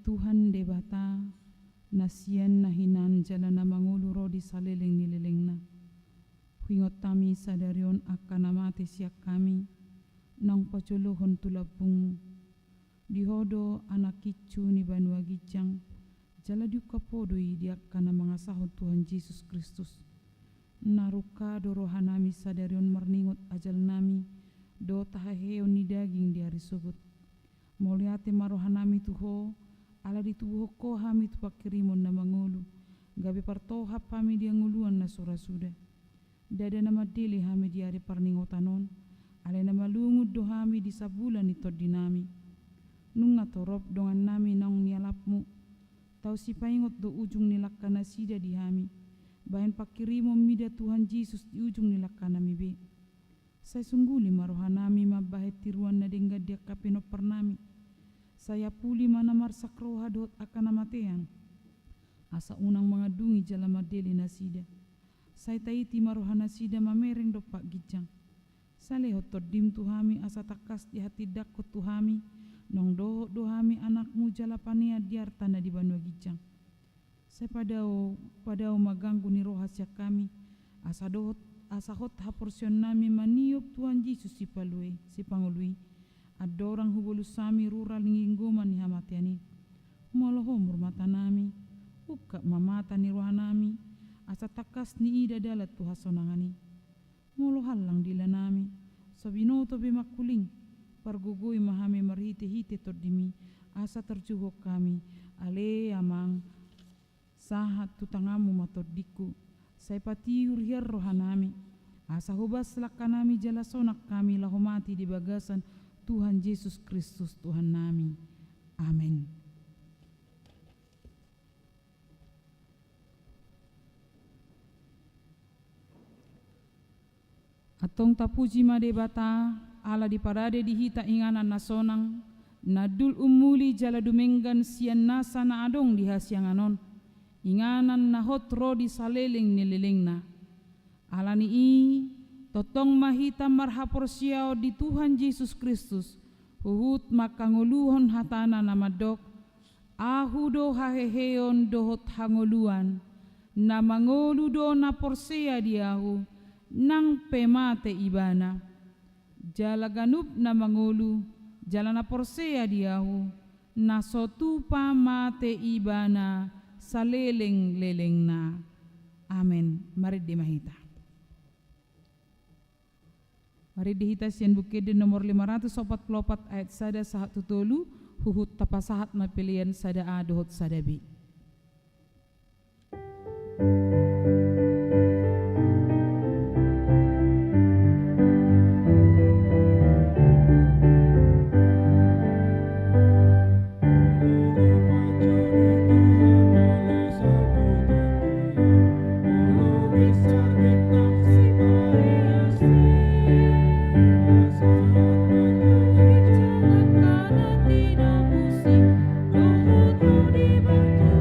Tuhan debata nasian nahinan jalana mangulu di saleleng nilelengna. Huingot tami sadarion akan amate siak kami nang pacolohon tulapung dihodo anak kicu ni banua gijang jala diukapodoi di akan mga sahod Tuhan Yesus Kristus. Naruka do rohanami sadarion marningot ajal nami do tahaheon ni daging di hari sugut. Moliate marohanami tuho ala ditubuh ko hami tu pakirimon na mangulu gabi partoha pami dia nguluan na surasuda dada nama dili hami di hari parningotanon ale nama lungud do hami di sabulan ni todinami nunga torop dongan nami nang nialapmu tau si paingot do ujung nilakana sida di hami bahan pakirimon mida Tuhan Yesus di ujung nilakana mi be saya sungguli marohanami mabahet tiruan na dengga dia kapino pernami saya puli mana marsak roha dot akan amatean asa unang mga dungi jala madeli nasida saya taiti marohana sida mamereng do pak gijang salehot todim tuhami asa takas di hati dakot tuhami nong dohami anakmu jala pania diar tanda di banua gijang Saya padao maganggu ni rohasya kami. Asahot haporsion nami maniop Tuhan Yesus si pangului. Adorang hubulu sami rural nginggoman ni hamatiani. Molohom mata nami. Uka mamata ni roha nami. Asa takas ni ida dalat Tuhan sonangani. Molo halang dila nami. Sabinoto be makuling. Pargugui mahame marhite-hite tordimi. Asa terjuhok kami. Ale amang. Sahat tutangamu matordiku. Saya patiur hiar rohanami. Asa hubas lakanami jalasonak kami lahomati di bagasan Tuhan Yesus Kristus Tuhan nami. Amin. Atong tapuji made bata ala di parade di hita inganan nasonang nadul umuli jala dumenggan sian nasa na adong di hasyanganon inganan na hotro di saleleng nililengna alani i totong mahita marhapor siyaw di Tuhan Yesus Kristus huhut makanguluhon hatana na madok ahudo haheheon dohot hangoluan na mangoludo na porsea diahu nang pemate ibana jala ganup na mangulu jala na porsea diahu na sotupa mate ibana saleleng-leleng na. Amen. Mari dimahita. Mari dihita sian bukede nomor 544 ayat sada sahat tutulu huhut tapasahat na pilihan sada a dohot sada b. Di batu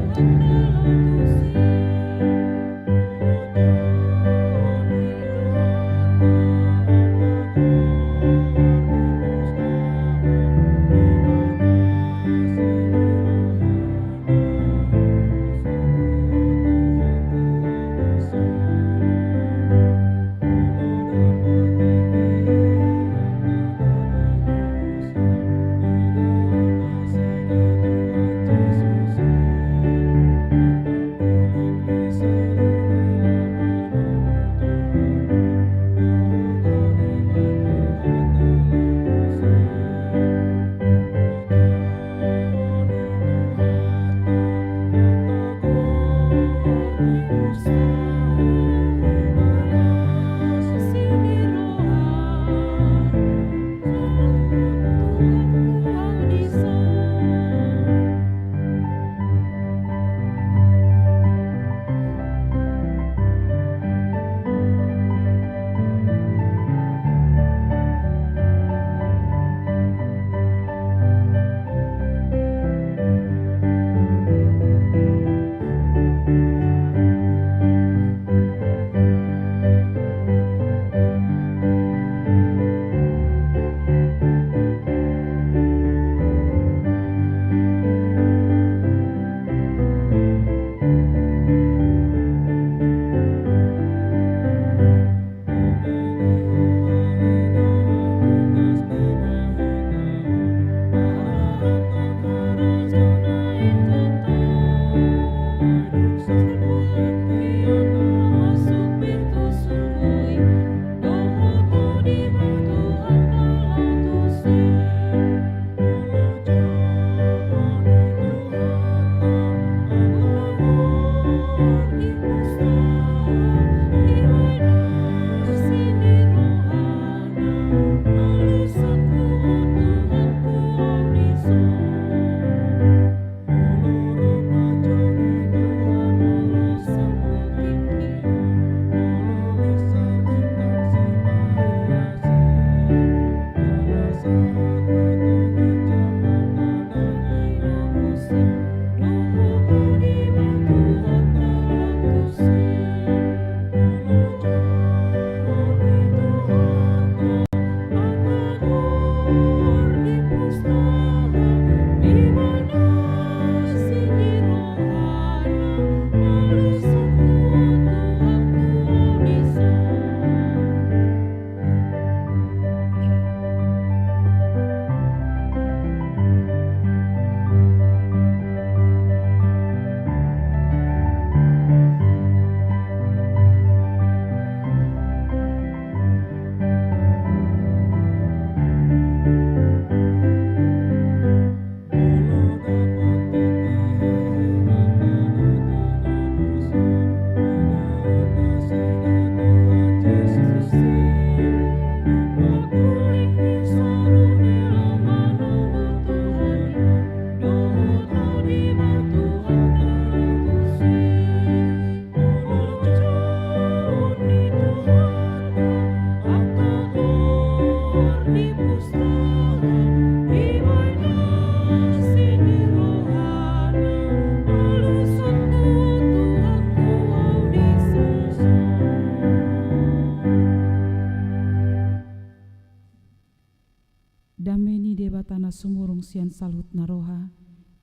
damai ni debatana sumurung sian salhut naroha,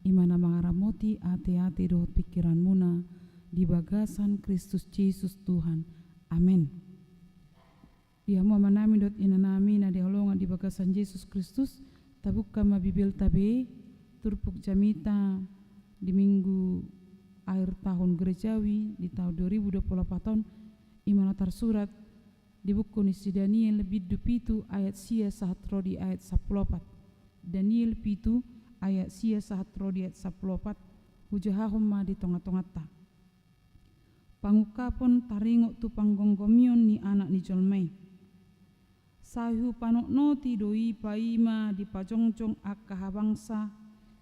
imana mangaramoti ate-ate dohot pikiran muna, di bagasan Kristus Yesus Tuhan. Amin. Dia mau manami dot inanami na diholongan di bagasan Yesus Kristus, tabukka mabibil tabe, turpuk jamita di minggu akhir tahun gerejawi di tahun 2024 imana tersurat di buku nisi Daniel biddu pitu ayat sia sahat rodi ayat 14. Daniel pitu ayat sia sahat rodi ayat 14 hujahahum ma di tonga-tongata. Pangukapon taringok tu panggonggomion ni anak ni jolmei. Sahu panokno ti doi paima di pajongjong akka bangsa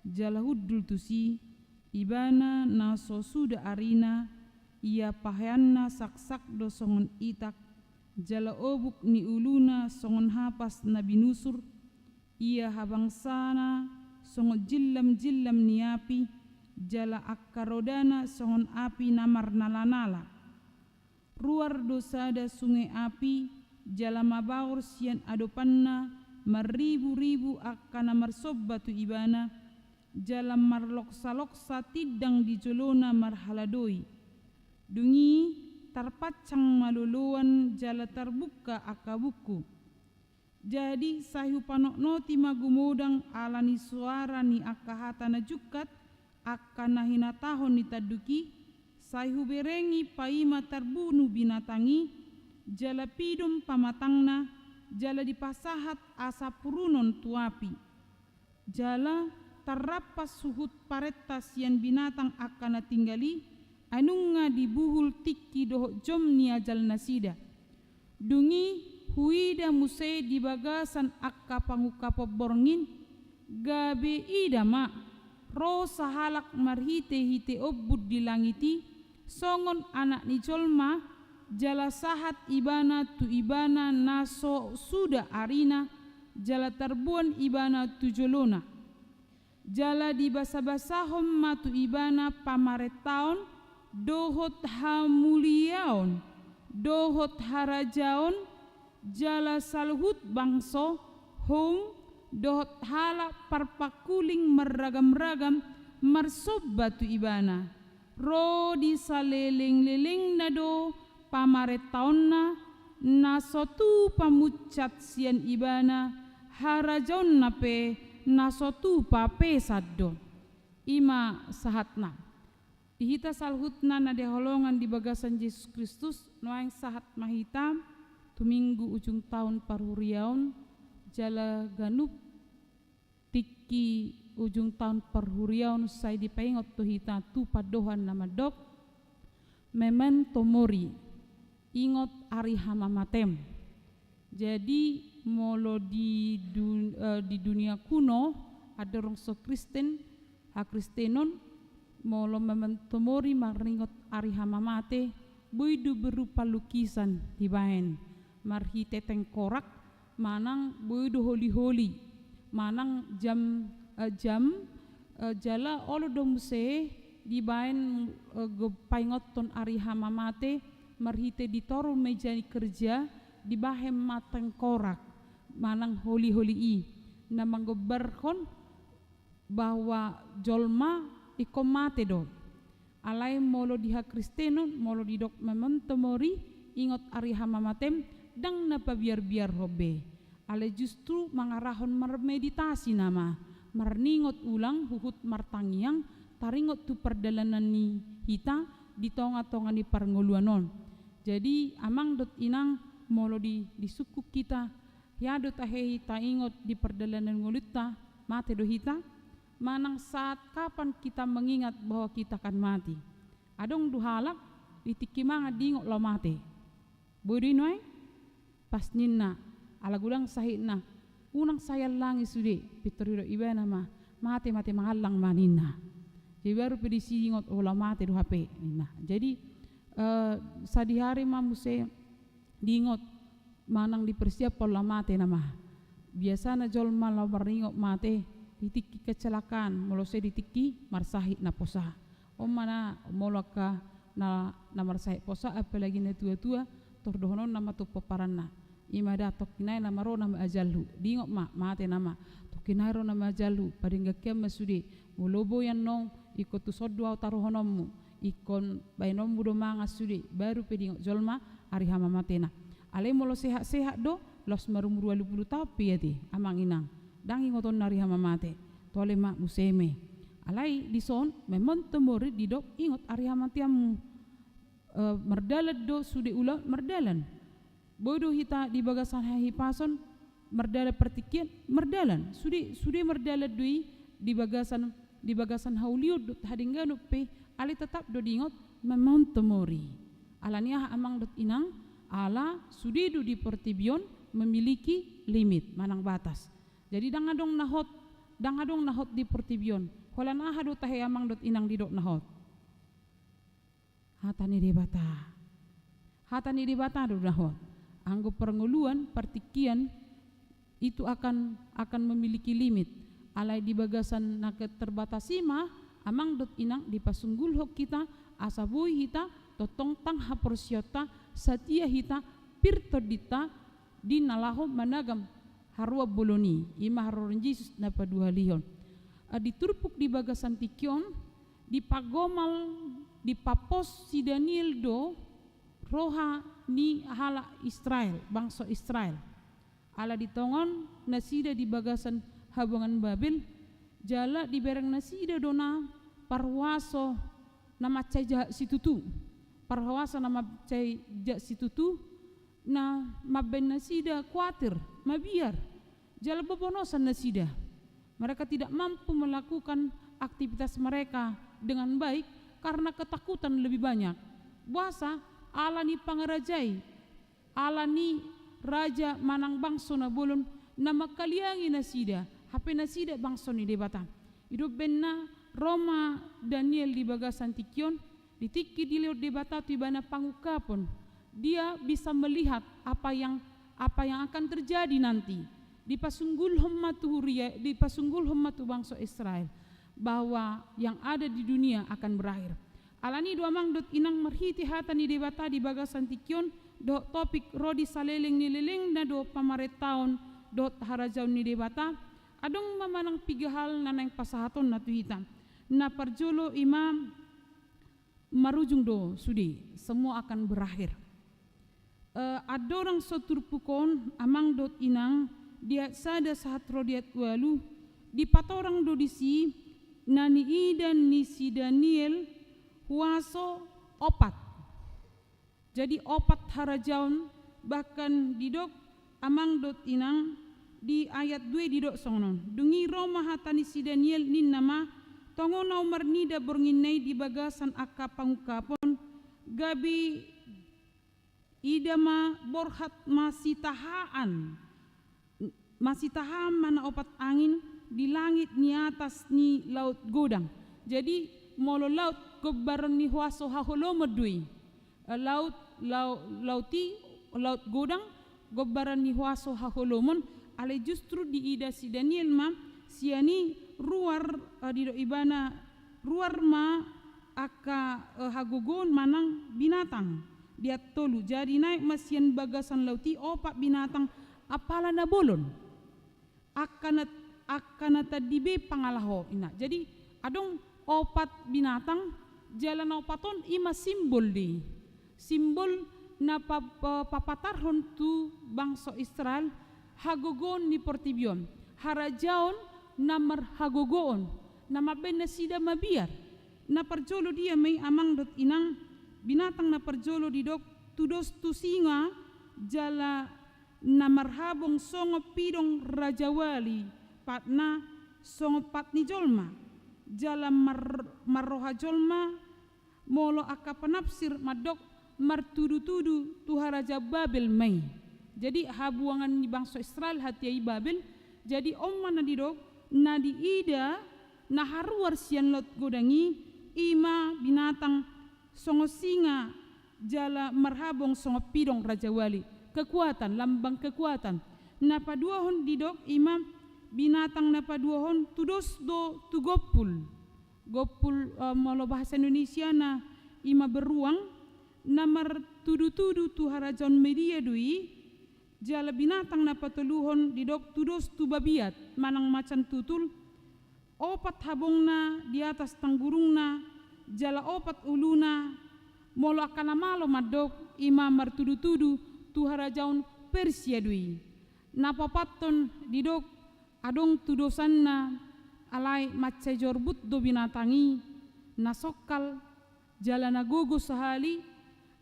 jalahudul tusi ibana naso suda arina ia paheanna sak-sak do songon itak jala obuk ni uluna songon hapas na binusur ia habangsana songon jillam-jillam ni api jala akkarodana songon api namar nala-nala ruar dosada sungai api jala mabaur sian adopanna maribu-ribu akkana marsobbatu ibana jalam marloksa-loksa tidang di jolona marhaladoi. Dungi tarpacang maluluan jala terbuka akabuku. Jadi sahu panokno ti magumodang alani suara ni akahata na jukat akana hinatahon ni taduki sahu berengi paima terbunuh binatangi jala pidum pamatangna jala dipasahat asa purunon tuapi. Jala tarapas suhut paretas yang binatang akan tinggali anunga dibuhul tiki dohok jom ni ajal nasida dungi huida musai di bagasan akka pangukapo borngin gabe ida ma ro sahalak marhite-hite obud di langiti songon anak ni jolma jala sahat ibana tu ibana naso suda arina jala tarbuan ibana tu jolona jala di basa-basahom matu ibana pamaretaon dohot hamuliaon dohot harajaon jala salhut bangso hong dohot hala parpakuling meragam-ragam marsobbatu ibana ro di saleleng-leleng nado pamaretaon na sotu pamucat sian ibana harajaon nape nasotu pape saddo ima sahatna dihita salhutna na deholongan di bagasan Yesus Kristus noang sahat mahita tuminggu ujung tahun parhuriaun jala ganup tiki ujung tahun parhuriaun sai dipaingot tu hita tu padohan nama dok memento mori ingot ari hamamatem jadi molo di dunia kuno ada rongso Kristen Kristenon molo mementomori maringot ari hamamate buidu berupa lukisan di bahen marhite tengkorak manang buidu holi-holi manang jam jala olo domse di bahen paingoton ari hamamate marhite ditoru meja kerja di bahem mateng korak manang holi-holi i na manggobarkon bahwa jolma ikomate do alai molo diha Kristenon molo didok mementomori ingot ari hamamatem dang napa biar-biar hobe ale justru mangarahon mermeditasi nama marningot ulang huhut martangiang taringot tu perdalanan ni hita di tonga-tonga di parngoluanon jadi amang dot inang molo di suku kita yado tahehi ta ingot di perdalanan ngolutta mate do hita manang saat kapan kita mengingat bahwa kita akan mati adong duhalak ditiki manga dingot lo mate bodoh noy pas ninna ala gulang sahitna unang sayal langi sude pitorido ibana mate mangalang manina jadi baru pedisi ingot lo mate do HP nina jadi sadihari mamuse diingot manang dipersiap pola mate nama biasana jolma la maringok mate ditiki kecelakaan molose ditiki marsahit na posa mana molaka na marsahit posa apalagi na tua-tua tordohonon nama tu paparanna ima da tokinai nama ro nama ajalhu dingok mate nama tokinai ro nama ajalhu padingga kiam masudi mulobo yan nong ikut tu sodwa taruhonommu ikon bainom budo manga sudi baru pedingok jolma ari hama matena ale molo sehat-sehat do los marumuru 20 tapi ya ti amang inang dangi ngoton nari hama mate tole mak museme alai dison memang temori didok ingot ari hama tiammu merdalat do sudi ulah merdalan bodoh hita di bagasan hahi pason merdala pertikian merdalan sudi merdalat dui di bagasan hauliud hadingganu pe ali tetap do dingot memang temori alania amang dot inang ala sudi do di pertibion memiliki limit manang batas jadi dangadong nahot di pertibion holan ahadu tahe amang dot inang didok nahot hatani di bata do nahot anggo pernguluan partikian itu akan memiliki limit alai di bagasan naket terbatasi mah amang dot inang di pasunggul hok kita asabui hita totong tang haporsiota satia hita pirtodita di nalaho managam harua boloni ima haroron Jesus na paduhalihon diturpuk di bagasan tikion di pagomal di papos si Daniel do roha ni hala Israel bangsa Israel ala ditongon nasida di bagasan habongan Babel jala di bereng nasida dona parwaso nama caja situtu parwasa nama caja situtu na maben nasida khawatir mabiar jala bobonosan nasida mereka tidak mampu melakukan aktivitas mereka dengan baik karena ketakutan lebih banyak puasa ala ni pangarajai ala ni raja manang bangso na bolon nama kaliangi nasida hape nasida bangso ni debata hidup benna Roma Daniel di bagasan tikion ditiki di lewat debata tu ibana pangukapon dia bisa melihat apa yang akan terjadi nanti di pasunggul hommatu bangsa Israel bahwa yang ada di dunia akan berakhir alani dua mang dot inang merhiti hata ni debata di bagasan tikion do topik rodi saleleng nileleng na do pamaretaon dot harajaun ni debata adong mamanang pigahal na nang pasahaton na tuhitan na parjolo imam marujung do sudi semua akan berakhir adorang soturpukon amang dot inang dia sada sahat rodiat walu di patorang do disi nani idan ni si Daniel huaso opat jadi opat harajaun bahkan didok amang dot inang di ayat 2 didok songnon dungi Roma hatani si Daniel nin nama tongo naumar nida bornginai di bagasan akka pangukapon gabi idama borhat masih tahaan mana opat angin di langit ni atas ni laut godang jadi molo laut gobaran ni huaso haholo medui laut godang gobaran ni huaso haholomon ale justru di ida si Daniel ma siani ruar di do ibana ruar ma aka hagogon manang binatang dia tolu jadi naik masian bagasan lauti opak binatang apala na bolon akan tadibe pangalaho ina jadi adong opat binatang jalan opaton ima simbol na papatarhon tu bangsa Israel hagogon ni portibion harajaon namar hagogon nama benda sida mabiar na parjolo dia may amang dot inang binatang na parjolo didok tudos tu singa jala namarhabong songo pidong rajawali patna songo patni jolma jala marroha jolma molo aka panapsir madok martudu-tudu tu haraja Babel mai jadi habuangan ni bangsa Israel hatiai Babel jadi omman na didok na diida na haruar sian lot godangi ima binatang songo singa jala marhabong songo pidong rajawali kekuatan lambang kekuatan na paduahon didok ima binatang na paduahon tudos do tu gopul molo bahasa Indonesia na ima beruang na martudu-tudu tu harajon media dui jala binatang na patuluhon didok tudos tu babiat manang macan tutul, opat habongna di atas tanggurungna, jala opat uluna, molo akana malo madok ima martudu-tudu tu harajaun Persia dui. Napapaton didok adong tudosanna alai macai jorbut do binatangi, nasokal jala nagogo sahali,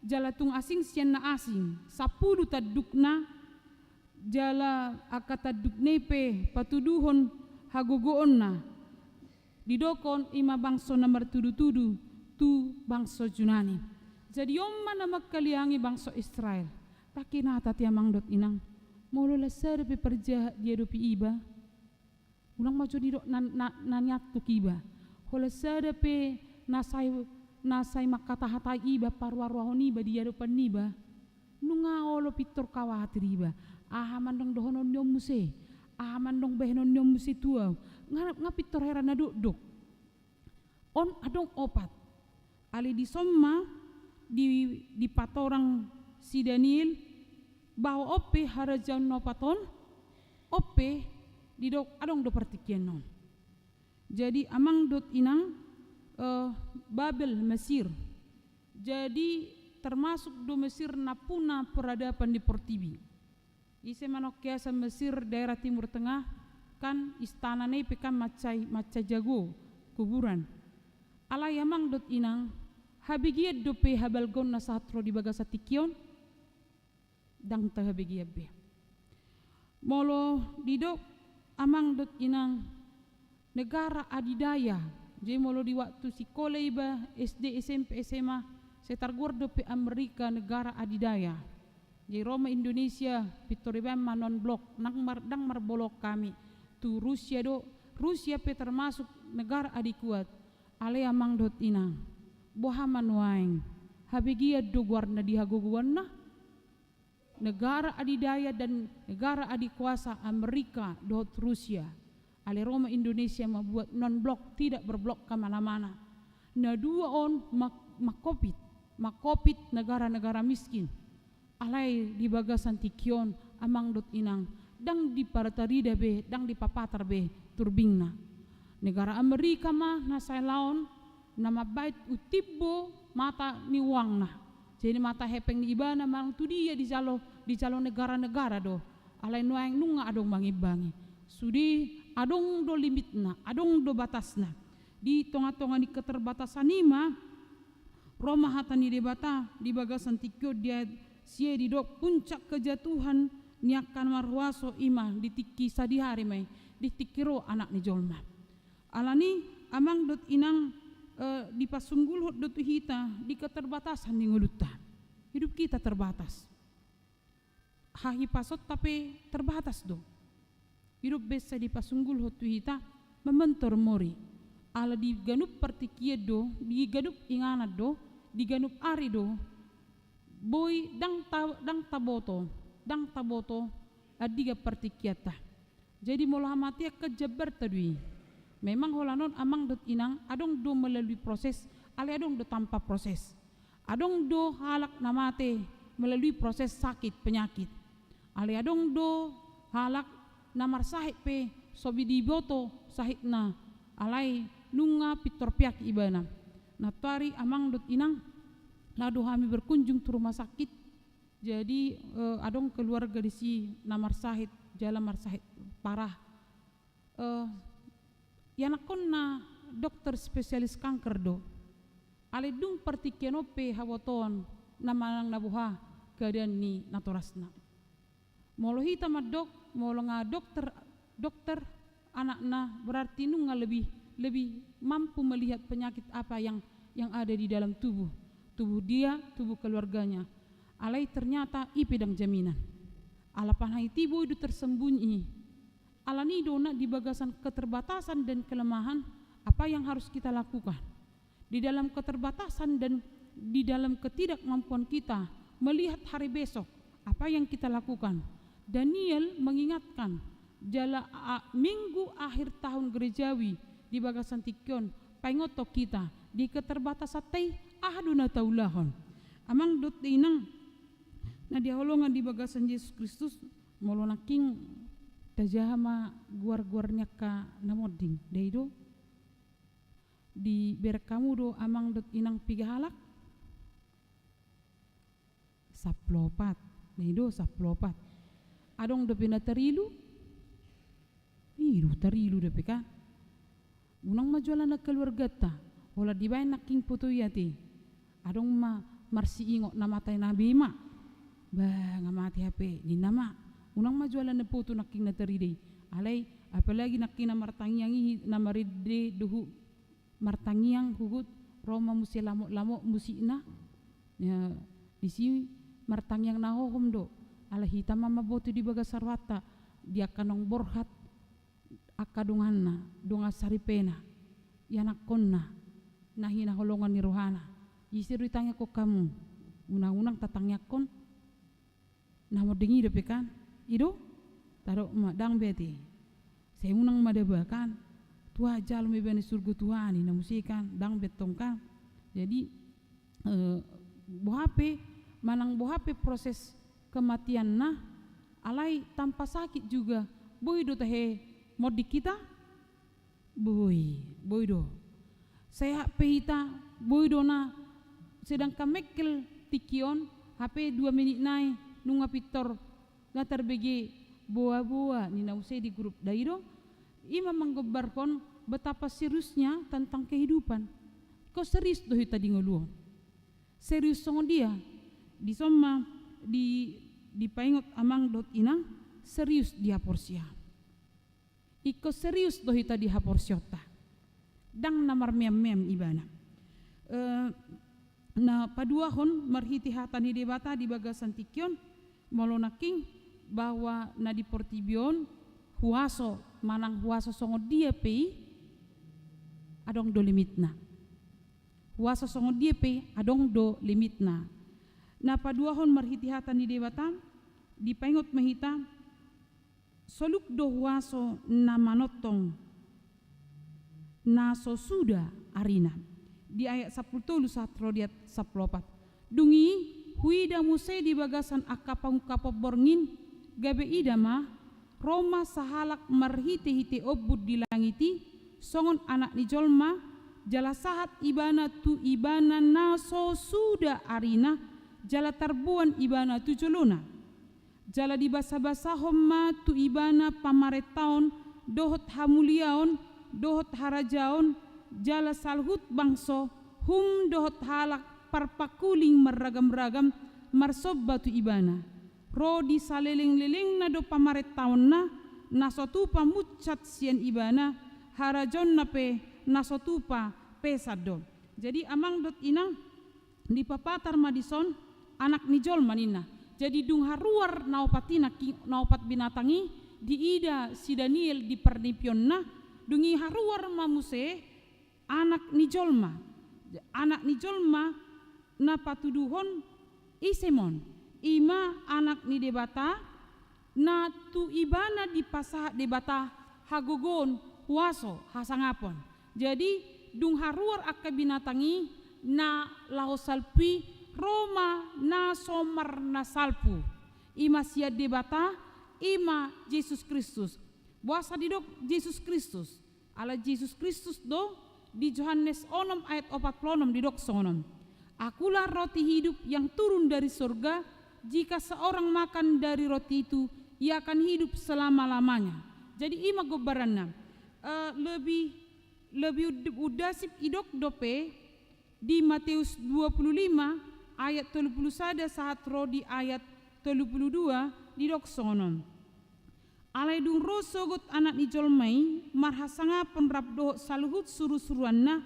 jala tung asing sian na asing, 10 tadukna, jala akataduk nepe patuduhon hagogoon na, didokon ima bangso na martudu-tudu tu bangso Junani. Jadi yomma na magkaliangi bangso Israel, takinata tiamang dot inang, molo lasar pe perja dia do pi iba, ulang majo di dok nanyat tu kiba, hola sada pe nasai makata-hata iba parwarwahon iba dia do pan iba, nunga olo pitor kawatir iba, mandong dohonon nyom muse, mandong behenon nyom muse tua, ngapitor heran na duk. On adong opat, ali di somma di patorang si Daniel, bahwa ope harajan no paton, ope didok adong do partikian non. Jadi amang dot inang Babel Mesir. Jadi termasuk do Mesir napuna peradaban di Portibi. Ise manok kiasa Mesir daerah Timur Tengah kan istana ne pekan macai jago kuburan. Alai amang dot inang habigiat do pe habalgon na satro di bagasa tikion dang ta habigiat be. Molo didok amang dot inang negara adidaya. Jadi molo di waktu sekolah iba SD SMP SMA setargur do pe Amerika negara adidaya. Jadi Roma Indonesia pitoribam non blok dang marbolok kami tu Rusia pe termasuk negara adikuat. Ale amang dot inang bohaman waeng habigia do guarna di hagoguanna negara adidaya dan negara adikuasa Amerika dot Rusia. Ale Roma Indonesia membuat non blok tidak berblok kemana-mana. Na dua on makopit negara-negara miskin. Alai di bagasan tikion amang dot inang dang di paratarida be dang di papatar be turbingna. Negara Amerika mah nasai laon nama bait utibbo mata ni wangna. Jadi mata hepeng ni ibana mang tu dia di jalo negara-negara do. Alai nuang nunga adong mangibangi. Sudi adong do limitna, adong do batasna. Di tonga-tonga di keterbatasan ima Roma hatani debata di bagasan tikyo dia sie di dok puncak kejatuhan niakan marwaso ima di tiki sadihari mai di tikiro anak ni jolma. Alani amang dot inang di pasunggul hot dot hita di keterbatasan ni nguluta. Hidup kita terbatas. Hahi pasot tapi terbatas do. Hidup besa di pasunggul hot hita mementor mori. Ala di ganup partikia do, di ganup inganat do, di ganup ari do. Boy dang taboto adiga partikiata. Jadi mola hamatia kejabar tadui. Memang holanon amang dot inang adong do melalui proses, ale adong do tanpa proses. Adong do halak namate melalui proses sakit penyakit. Ale adong do halak namar sahit pe sobi diboto sahit na alai nunga pitor piak ibana. Natari amang dot inang ladu kami berkunjung ke rumah sakit. Jadi adong keluarga di si namar sahit jalan mar sahit parah. Yanakon na dokter spesialis kanker do. Ale dung partikianope hawoton namanang nabuha keadaan ni naturasna. Molo hita madok, molo nga dokter anakna berarti nunga lebih mampu melihat penyakit apa yang ada di dalam tubuh dia, tubuh keluarganya. Alai ternyata ipedang jaminan. Alapan hai tibo itu tersembunyi. Alani dona di bagasan keterbatasan dan kelemahan, apa yang harus kita lakukan? Di dalam keterbatasan dan di dalam ketidakmampuan kita melihat hari besok, apa yang kita lakukan? Daniel mengingatkan jala minggu akhir tahun gerejawi di bagasan tikion paingoto kita di keterbatasan teh ahaduna taulahon. Amang dot inang Nah dia holongan di bagasan Yesus Kristus molonaking tajahama guar-guarnya ka namoding deido di berek kamu do amang dot inang pigahalak saplopat deido saplopat adong do pina terilu iru terilu do pika unang majualan na keluarga ta ola di bayan naking putu yati adong marsi ingok namatay nabi ma ba ngamati HP ni nama unang majualan na putu naking na teride alay apalagi naking na martangiang na maride duhu martangiang hugut Roma musi lamok musina ya di sini martangiang nahohom do ala hitam mama botu di baga sarwata dia kanong borhat akadunganna donga saripena yanak konna nahina holongan ni rohana isiru tanya ko kamu unang-unang tatangyak kon namo dengi depe kan ido taro madang beti saya unang madabakan tua jal me bani surga tuani na musikan dang betong kan jadi bohape manang bohape proses kematian nah alai tanpa sakit juga boy do tahe modi kita boy do saya pehita boy do na sedang kamekel tikion HP 2 menit nai nunga pitor ngatar BG boa-boa ni nause di grup dairo ima menggebarkan betapa seriusnya tentang kehidupan kau serius doh tadi ngoluon serius song dia di soma di paingot amang dot inang serius dia porsia iko serius doh tadi haporsiota dang namar mem ibana na paduahon marhiti hatani debata di bagasan tikion molonaking bahwa na di portibion huaso manang huaso songo dia pei adong do limitna huaso songo dia pei adong do limitna na paduahon marhiti hatani debata di paingot mahita soluk do huaso na manotong na sosuda arina di ayat 10 satro diat 14 dungi huida muse di bagasan akapang kapop borngin gabe idama Roma sahalak marhiti-hiti obud di langiti songon anak ni jolma jala sahat ibana tu ibana naso suda arina jala tarbuan ibana tu jolona jala di basa-basa homma tu ibana pamaretaon dohot hamuliaon dohot harajaon jala salhut bangso hum dohot halak parpakuling meragam-ragam marsob batu ibana ro di saleling-leling na do pamaret taon na nasotupa mucat sian ibana harajon na pe nasotupa pesado jadi amang dot inang di papatar madison anak nijol manina jadi dung haruar naopat binatangi di ida si Daniel di pernipion na dungi haruar mamuse anak ni jolma na patuduhon isemon ima anak ni debata na tu ibana di pasah debata hagogon huaso hasangapon jadi dung haruar akka binatangi na lahosalpi Roma na somar na salpu ima sia debata ima Yesus Kristus buasa didok Yesus Kristus ala Yesus Kristus do di Yohanes 6 ayat 46 di doksonom akulah roti hidup yang turun dari surga jika seorang makan dari roti itu ia akan hidup selama-lamanya jadi ima gobaranna lebih udasip idok dope di Matius 25 ayat 31 saat ro di ayat 32 di doksonom alai dung rosogot anak ni jolmai marhasanga penrap doh saluhut suruh-suruanna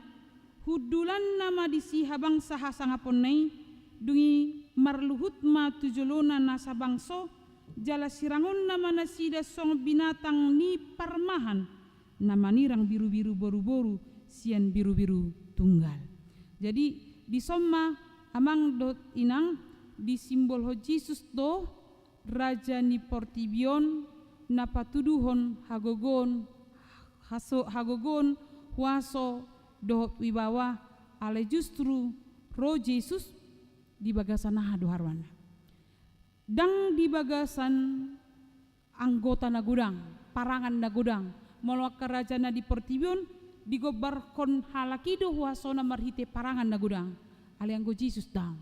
hudulan nama disi habang sahasanga ponnai dungi marluhut ma tujolona nasa bangso jala sirangon nama nasida song binatang ni parmahan nama nirang biru-biru boru-boru sian biru-biru tunggal jadi di somma amang dot inang di simbol ho Jesus do raja ni portibion na patuduhon hagogon huaso dohot wibawa ale justru ro Jesus di bagasana do harwana Dang di bagasan anggota na gudang, parangan na gudang, molo kerajaan di Portibion digobarkon halakido huasona marhite parangan na gudang. Alianggo Jesus dang.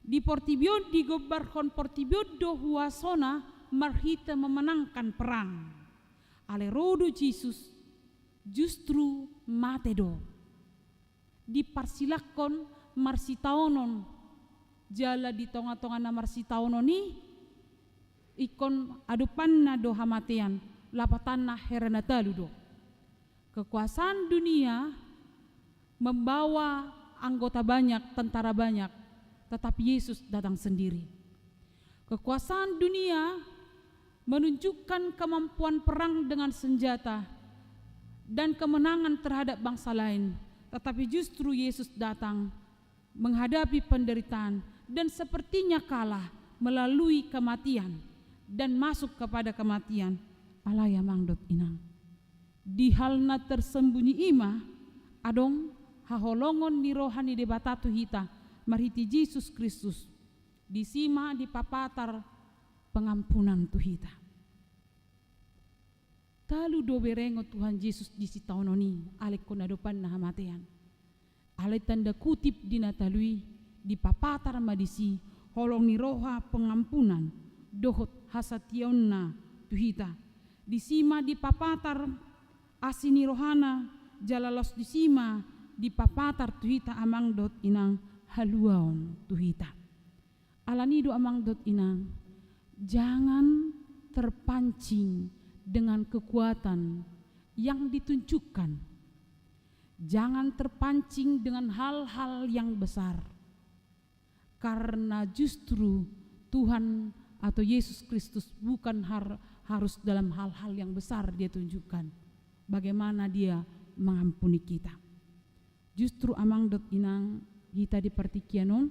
Di Portibion digobarkon Portibion do huasona marhite memenangkan perang. Ale rodo Jesus justru mate do. Diparsilakon marsitaonon jala di tonga-tonga na marsitaonon ni ikon adupan na do hamatian lapatan na herenatalu do. Kekuasaan dunia membawa anggota banyak, tentara banyak, tetapi Yesus datang sendiri. Kekuasaan dunia menunjukkan kemampuan perang dengan senjata dan kemenangan terhadap bangsa lain, tetapi justru Yesus datang menghadapi penderitaan dan sepertinya kalah melalui kematian dan masuk kepada kematian. Alaya mangdot inang. Di halna tersembunyi ima adong haholongon ni rohani de batatu hita marhiti Yesus Kristus di sima di papatar pengampunan tuhita. Talu do berengo Tuhan Yesus di sitaunoni alek konadopan na hamatean. Ale tanda kutip dinatalui di papatar madisi holong ni roha pengampunan dohot hasationna tuhita. Di sima di papatar asini rohana jalalos di sima di papatar tuhita amang dot inang haluaon tuhita. Alanido amang dot inang, jangan terpancing dengan kekuatan yang ditunjukkan. Jangan terpancing dengan hal-hal yang besar. Karena justru Tuhan atau Yesus Kristus bukan harus dalam hal-hal yang besar dia tunjukkan. Bagaimana dia mengampuni kita. Justru amang dot inang kita di pertikianon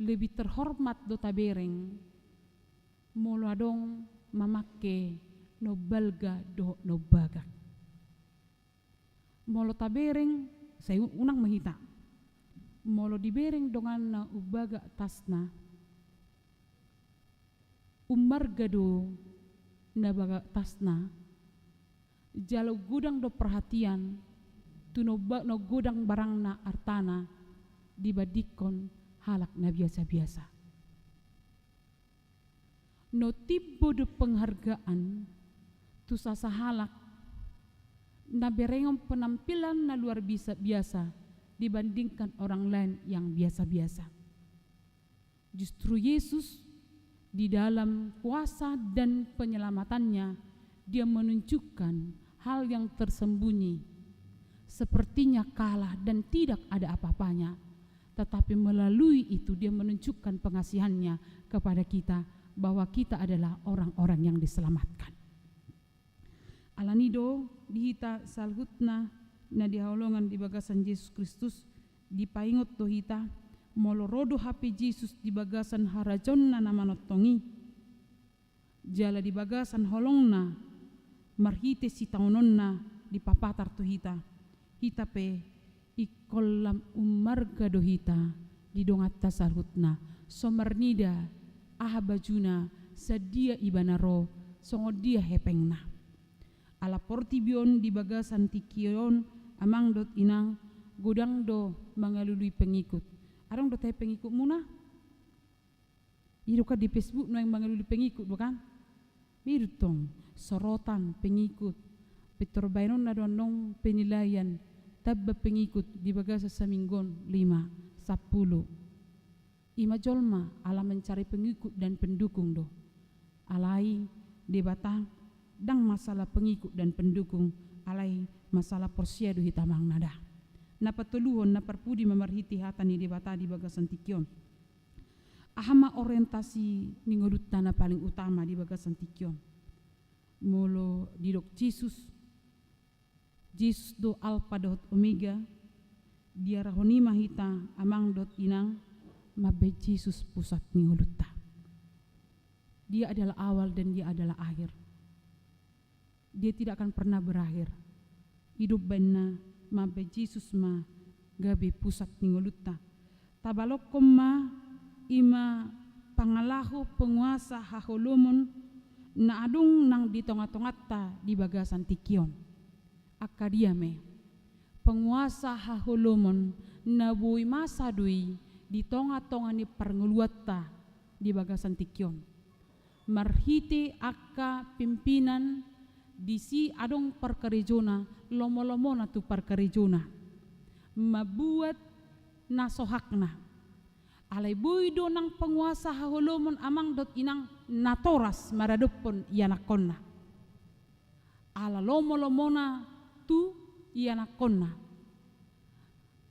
lebih terhormat do tabereng molo adong mamake no balga do no bagak. Molo tabereng saya unang mahita. Molo dibereng dongan na ubaga tasna umarga do na baga tasna jalo gudang do perhatian tu no gudang barang na artana dibadikon halak na biasa-biasa. No tibo do penghargaan tu sasa halak na berengong penampilan na luar biasa dibandingkan orang lain yang biasa-biasa. Justru Yesus di dalam kuasa dan penyelamatannya dia menunjukkan hal yang tersembunyi sepertinya kalah dan tidak ada apa-apanya, tetapi melalui itu dia menunjukkan pengasihannya kepada kita bahwa kita adalah orang-orang yang diselamatkan. Alanido dihita salhutna na dihaulongan di bagasan Yesus Kristus dipaingot do hita molo rodo hape Yesus di bagasan harajon na namanotongi jala di bagasan holongna marhite si taunonna di papatar to hita pe ikolam umarga do hita di dongat tasarhutna somarnida ahabajuna sadia ibanaro songodia hepengna ala portibion di bagasan tikion amang dot inang godang do mangalului pengikut arang do tay pengikut muna iruka di Facebook no yang mangalului pengikut bukan biru tong sorotan pengikut peterbainon na dondong penilaian tabba pengikut di bagasa saminggon 5, 10 ima jolma ala mencari pengikut dan pendukung do alai debatang dang masalah pengikut dan pendukung alai masalah porsia do hitamang nada na patuluhon na perpudi memarhiti hatani debata di bagasan tikion ahama orientasi ningodut na paling utama di bagasan tikion molo didok Jesus do alpha dot omega dia rahoni mahita amang dot inang mabe Jesus pusat ningodutta dia adalah awal dan dia adalah akhir. Dia tidak akan pernah berakhir. Hidup benna mabe Jesus ma gabe pusat ningolutta. Tabalokom ma ima pangalahu penguasa haholomon na adung nang di tonga-tongata di bagasan tikion. Akadiame penguasa haholomon na bui masa dui di tonga-tonga ni parnguluata di bagasan tikion. Marhite akka pimpinan di si adong parkarejona lomo-lomo na tu parkarejona mabuat nasohakna alay buido ng penguasa haholomon amang dot inang natoras maradopon iyanakonna ala lomo-lomo na tu iyanakonna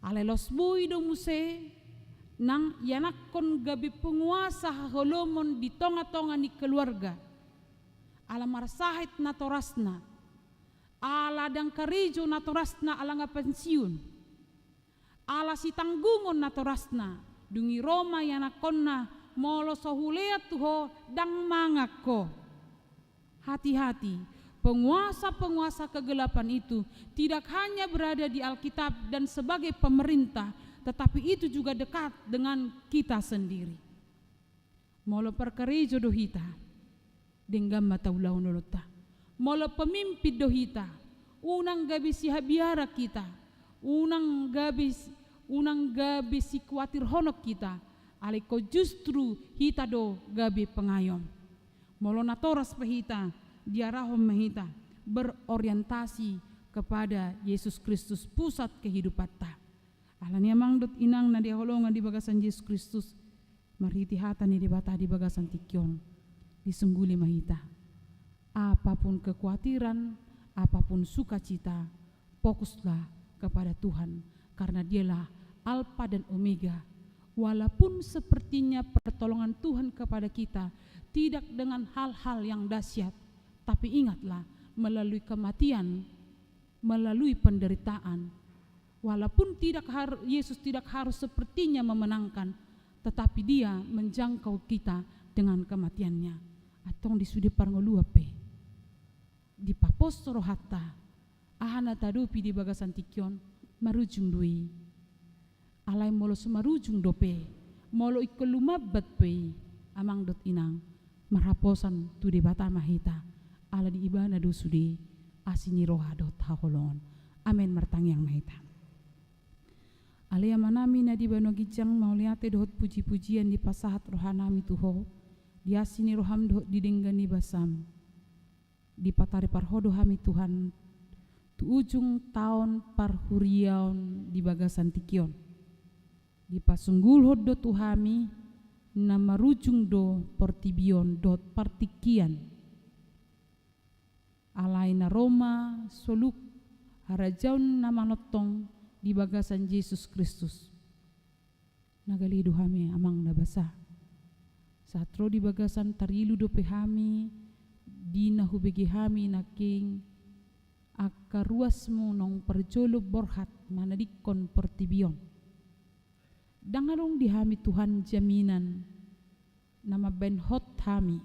alay los buido muse nang yanakon gabi penguasa haholomon di tonga-tonga ni keluarga ala marsahit natorasna ala dang karijo natorasna ala nga pensiun ala si tanggungon natorasna dungi Roma yanakonna molo sohulea tuho dang mangako. Hati-hati, penguasa-penguasa kegelapan itu tidak hanya berada di Alkitab dan sebagai pemerintah, tetapi itu juga dekat dengan kita sendiri. Molo perkarijo dohita dengan mata ulau nolota molo pemimpin dohita unang gabi si habiara kita unang gabi si kuatir honok kita aliko justru hita do gabi pengayom molo natoras pehita diarahom mehita berorientasi kepada Yesus Kristus pusat kehidupan ta alani amang dot inang na diaholongan di bagasan Yesus Kristus marhiti hata ni dibata di bagasan tikion disengguli mahita. Apapun kekhawatiran, apapun sukacita, fokuslah kepada Tuhan karena Dialah Alfa dan Omega. Walaupun sepertinya pertolongan Tuhan kepada kita tidak dengan hal-hal yang dahsyat, tapi ingatlah melalui kematian, melalui penderitaan, walaupun Yesus tidak harus sepertinya memenangkan, tetapi Dia menjangkau kita dengan kematiannya. Atong di sudi parngoluape di papostoro hatta ahana tadupi di bagasan tikion marujung dui alay molo sumarujung dope molo ikolumabat pe amang dot inang marhaposan tu di bata mahita ala di ibana do sudi asini roha dot haholon amen martangyang mahita alaya manami na di bano gijang mauliate dot puji-pujian di pasahat rohanami tuho dia sini roham doh didenggani basam di patari parhodo hami Tuhan tu ujung tahun parhuriaun di bagasan tikion di pasunggul hodo tuhami nama rujung do portibion dot partikian alaina Roma soluk harajaun nama notong di bagasan Yesus Kristus nagalidu hami amang nabasa satro di bagasan tarilu dope hami dina hubegi hami naking akka ruasmu nong perjolo borhat manadikon pertibion dangalong di hami Tuhan jaminan nama benhot hami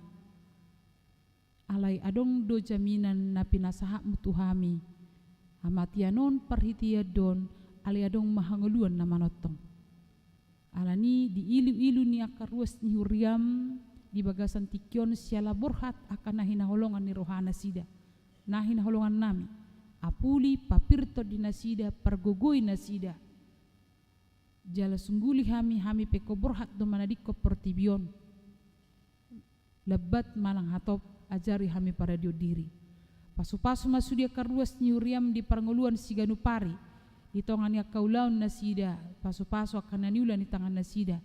alay adong do jaminan na pinasahak mutu hami amatianon perhitia don alay adong mahanguluan na manotong alani di ilu-ilu ni akaruas ni huriam di bagasan tikion siala borhat akan nahinaholongan ni rohana sida nahinaholongan nami apuli papirto di nasida pergogoi nasida jala sungguli hami peko borhat do manadiko pertibion lebat malang hatop ajari hami para dio diri pasu-pasu masudia karuas ni huriam di parngoluan siganupari di tongan ya kaulaun nasida pasu-pasu akan naniulan di tangan nasida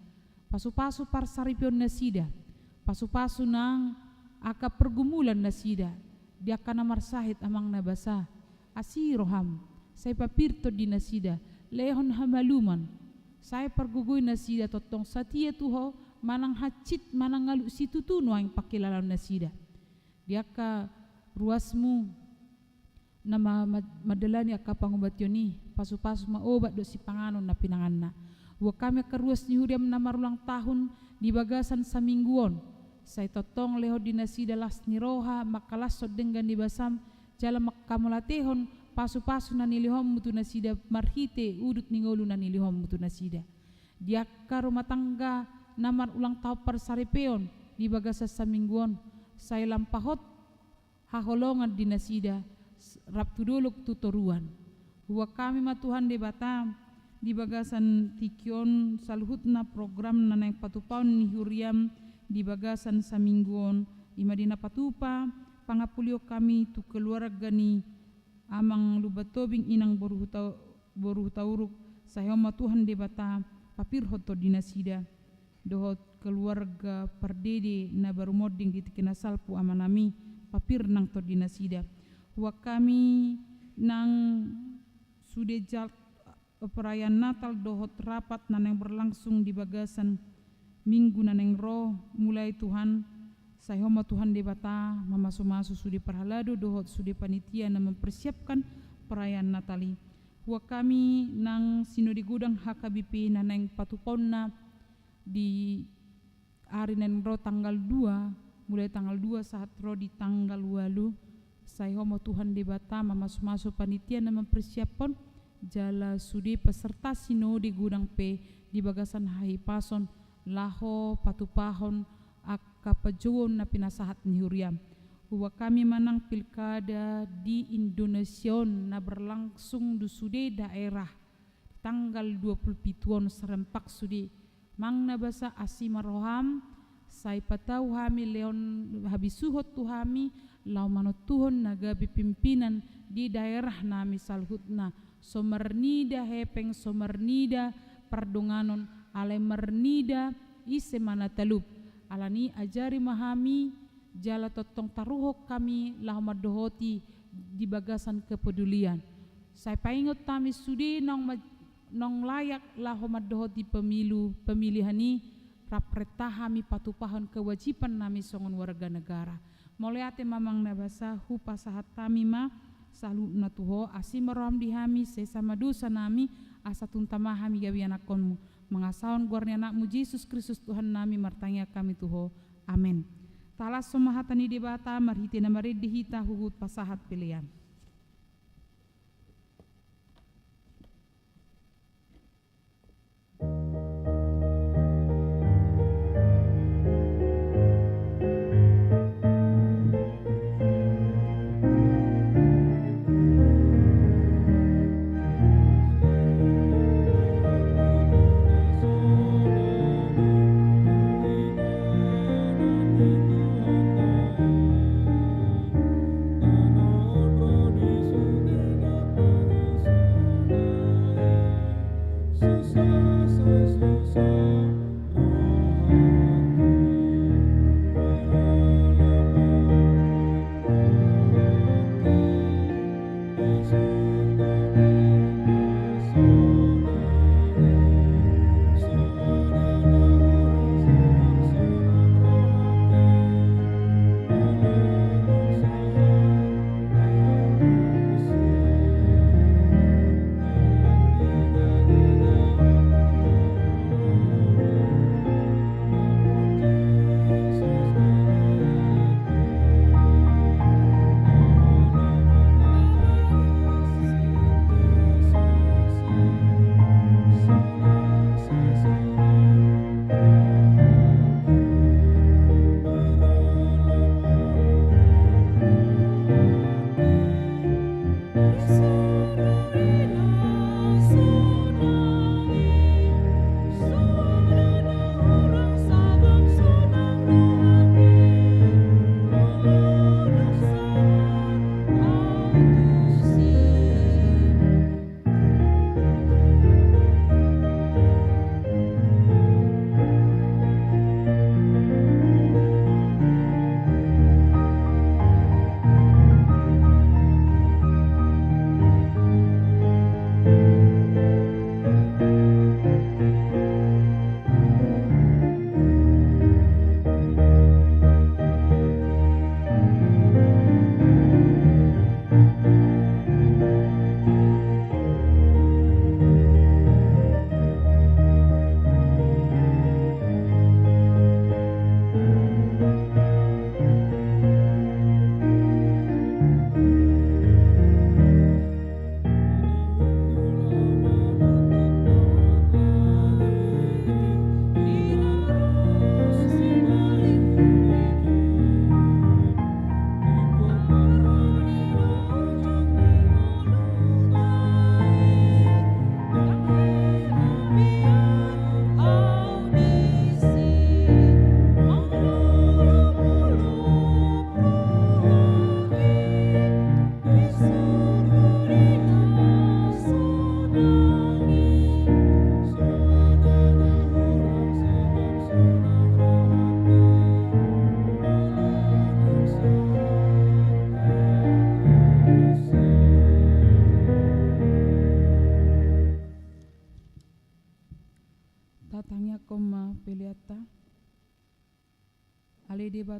pasu-pasu parsaripion nasida pasu-pasu nang aka pergumulan nasida dia akan namar sahid amang nabasa asi roham saya papirto di nasida lehon hamaluman saya pergugui nasida totong satia tuho manang hacit manang ngalu situ tuno yang pakilalan nasida dia ka ruasmu nama madalani aka pangubationi pasu-pasu maobat do si panganon na pinanganna wa kami karuas ni huriam na marulang tahun di bagasan sa mingguon say totong leho dinasida las ni roha makalasod dengan di basam jala makamulatehon pasu-pasu na nilihom mutu nasida marhite udut ningolu na nilihom mutu nasida dia ka rumah tangga namar ulang tahun persaripeon di bagasa samingguon saya lampahot haholongan di nasida raptu duluk tutoruan huwa kami matuhan de batam di bagasan tikion saluhutna program naneng patupaun ni huriam di bagasan samingguon imadina patupa pangapulio kami tu keluarga ni amang lubatobing inang boruh tauruk sayoma Tuhan de batam papir hoto dinasida dohot keluarga perdede na baru moding di tikina salpu amanami papir nang to dinasida wa kami nang sudejal perayaan Natal dohot rapat naneng berlangsung di bagasan minggu naneng roh mulai Tuhan sayoma Tuhan de bata mamasu-masu sudi perhalado dohot sudi panitia na mempersiapkan perayaan Natali wa kami nang sinodi gudang HKBP naneng patuponna di hari neng roh tanggal 2 mulai tanggal 2 saat roh di tanggal 8 sayoma Tuhan de bata mamasu-masu panitia na mempersiapkan jala sudi peserta sinodi gudang P di bagasan hai pason laho patupahon akka pejuon na pinasahat ni huriam huwa kami manang pilkada di Indonesia na berlangsung du sudi daerah tanggal 27 serempak sudi mangna basa asima roham sai patau hami leon habisuhot tuhami lau manot tuhon nagabi pimpinan di daerah nami salhutna somernida hepeng somernida pardonganon ale mernida ise mana talup alani ajari mahami jala totong taruhok kami lahomad dohoti di bagasan kepedulian saya paingot tami sudi nong layak lahomad dohoti pemilihani rapretahami patupahon kewajiban nami songon warga negara moleate mamang nabasa hupa sahat tami ma salu natuho asimaroham dihami sesama dosa nami asa tuntamahami gawi anakonmu mengasawan guarni anakmu Yesus Kristus Tuhan nami martanya kami tuho amin talas somahatani debata marhiti na maridihita huhut pasahat pilihan Tanah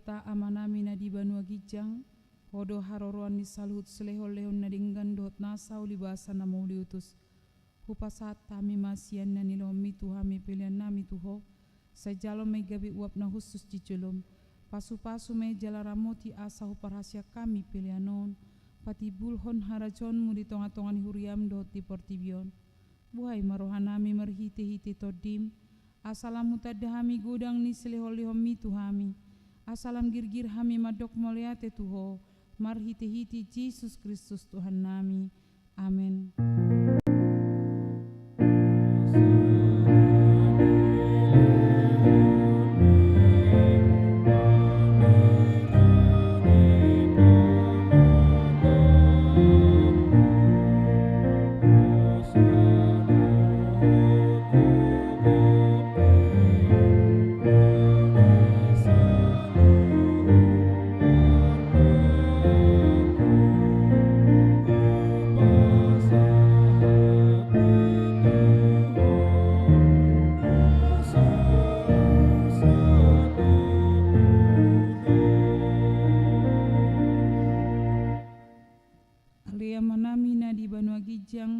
bata amanami na di banua gijang, hodo haroroan ni saluhut selehol-lehon na dinggan dot nasau libasa na mauliutus. Hupasat tami masian na nilomi tuhami pilihan nami tuho, sa jalom may gabi uap na khusus ciculum, pasu-pasu may jalaramoti asa huparhasya kami pilihanon, pati bulhon harajon mu di tonga-tongan huriam dot di portibion. Buhay marohanami marhite-hite todim, asalam mutadahami godang ni selehol-lehom tuhami, asalam girgir hami madok moliate tuho, marhite-hite Yesus Kristus Tuhan nami. Amin.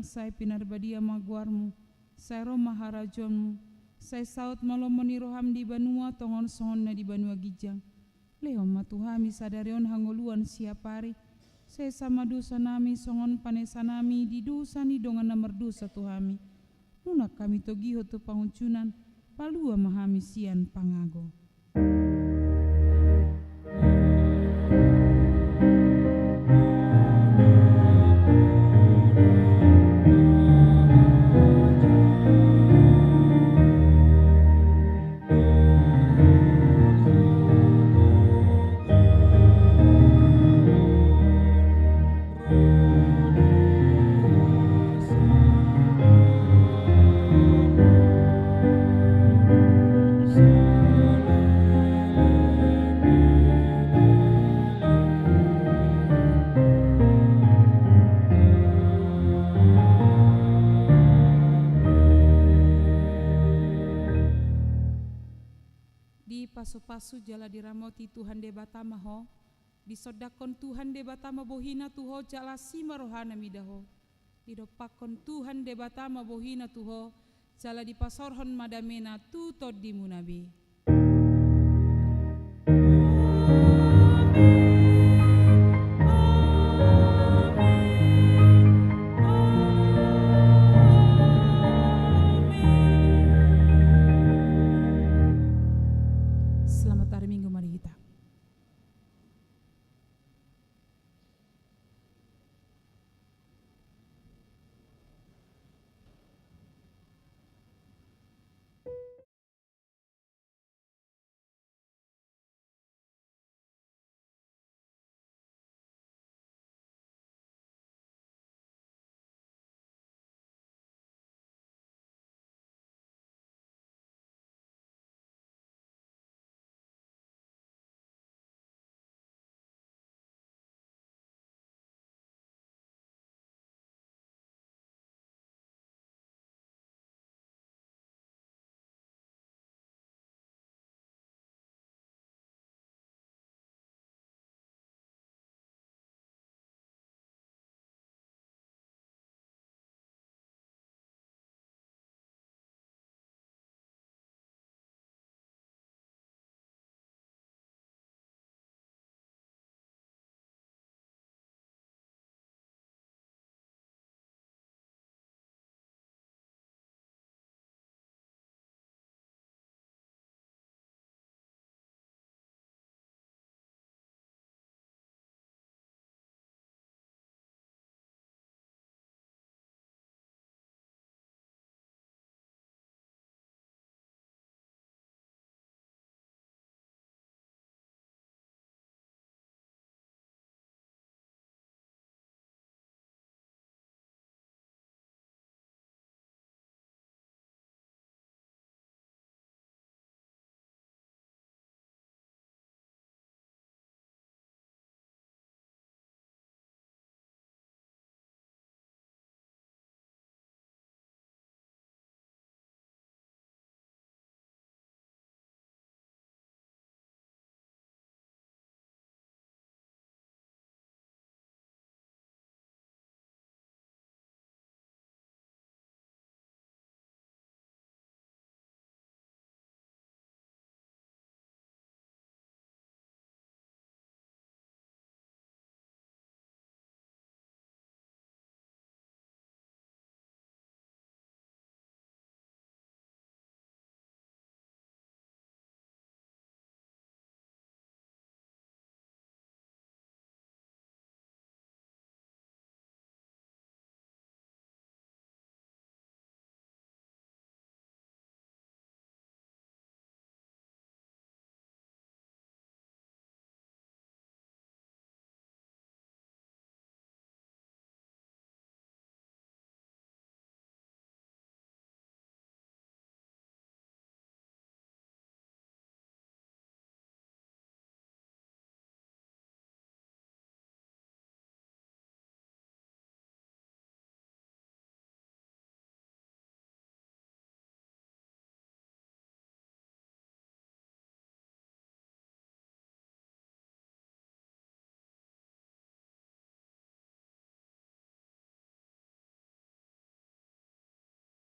Sai pinarbadia maguarmu, sai roma harajonmu, sai saut malomoni roham di banua tongon sohon na di banua gijang. Lehom matuhami sadarion hangoluan siapari, sai sama dosa nami songon panesa nami di dosa ni dongan na merdosa tuhami. Nunak kami togiho tu panguncunan, palua mahami sian pangago. Pasu-pasu jala diramoti Tuhan de batama ho, disodakon Tuhan de batama bohina tuho jala sima rohana midaho, didopakon Tuhan de batama bohina tuho jala dipasorhon madamena tu tod dimunabi.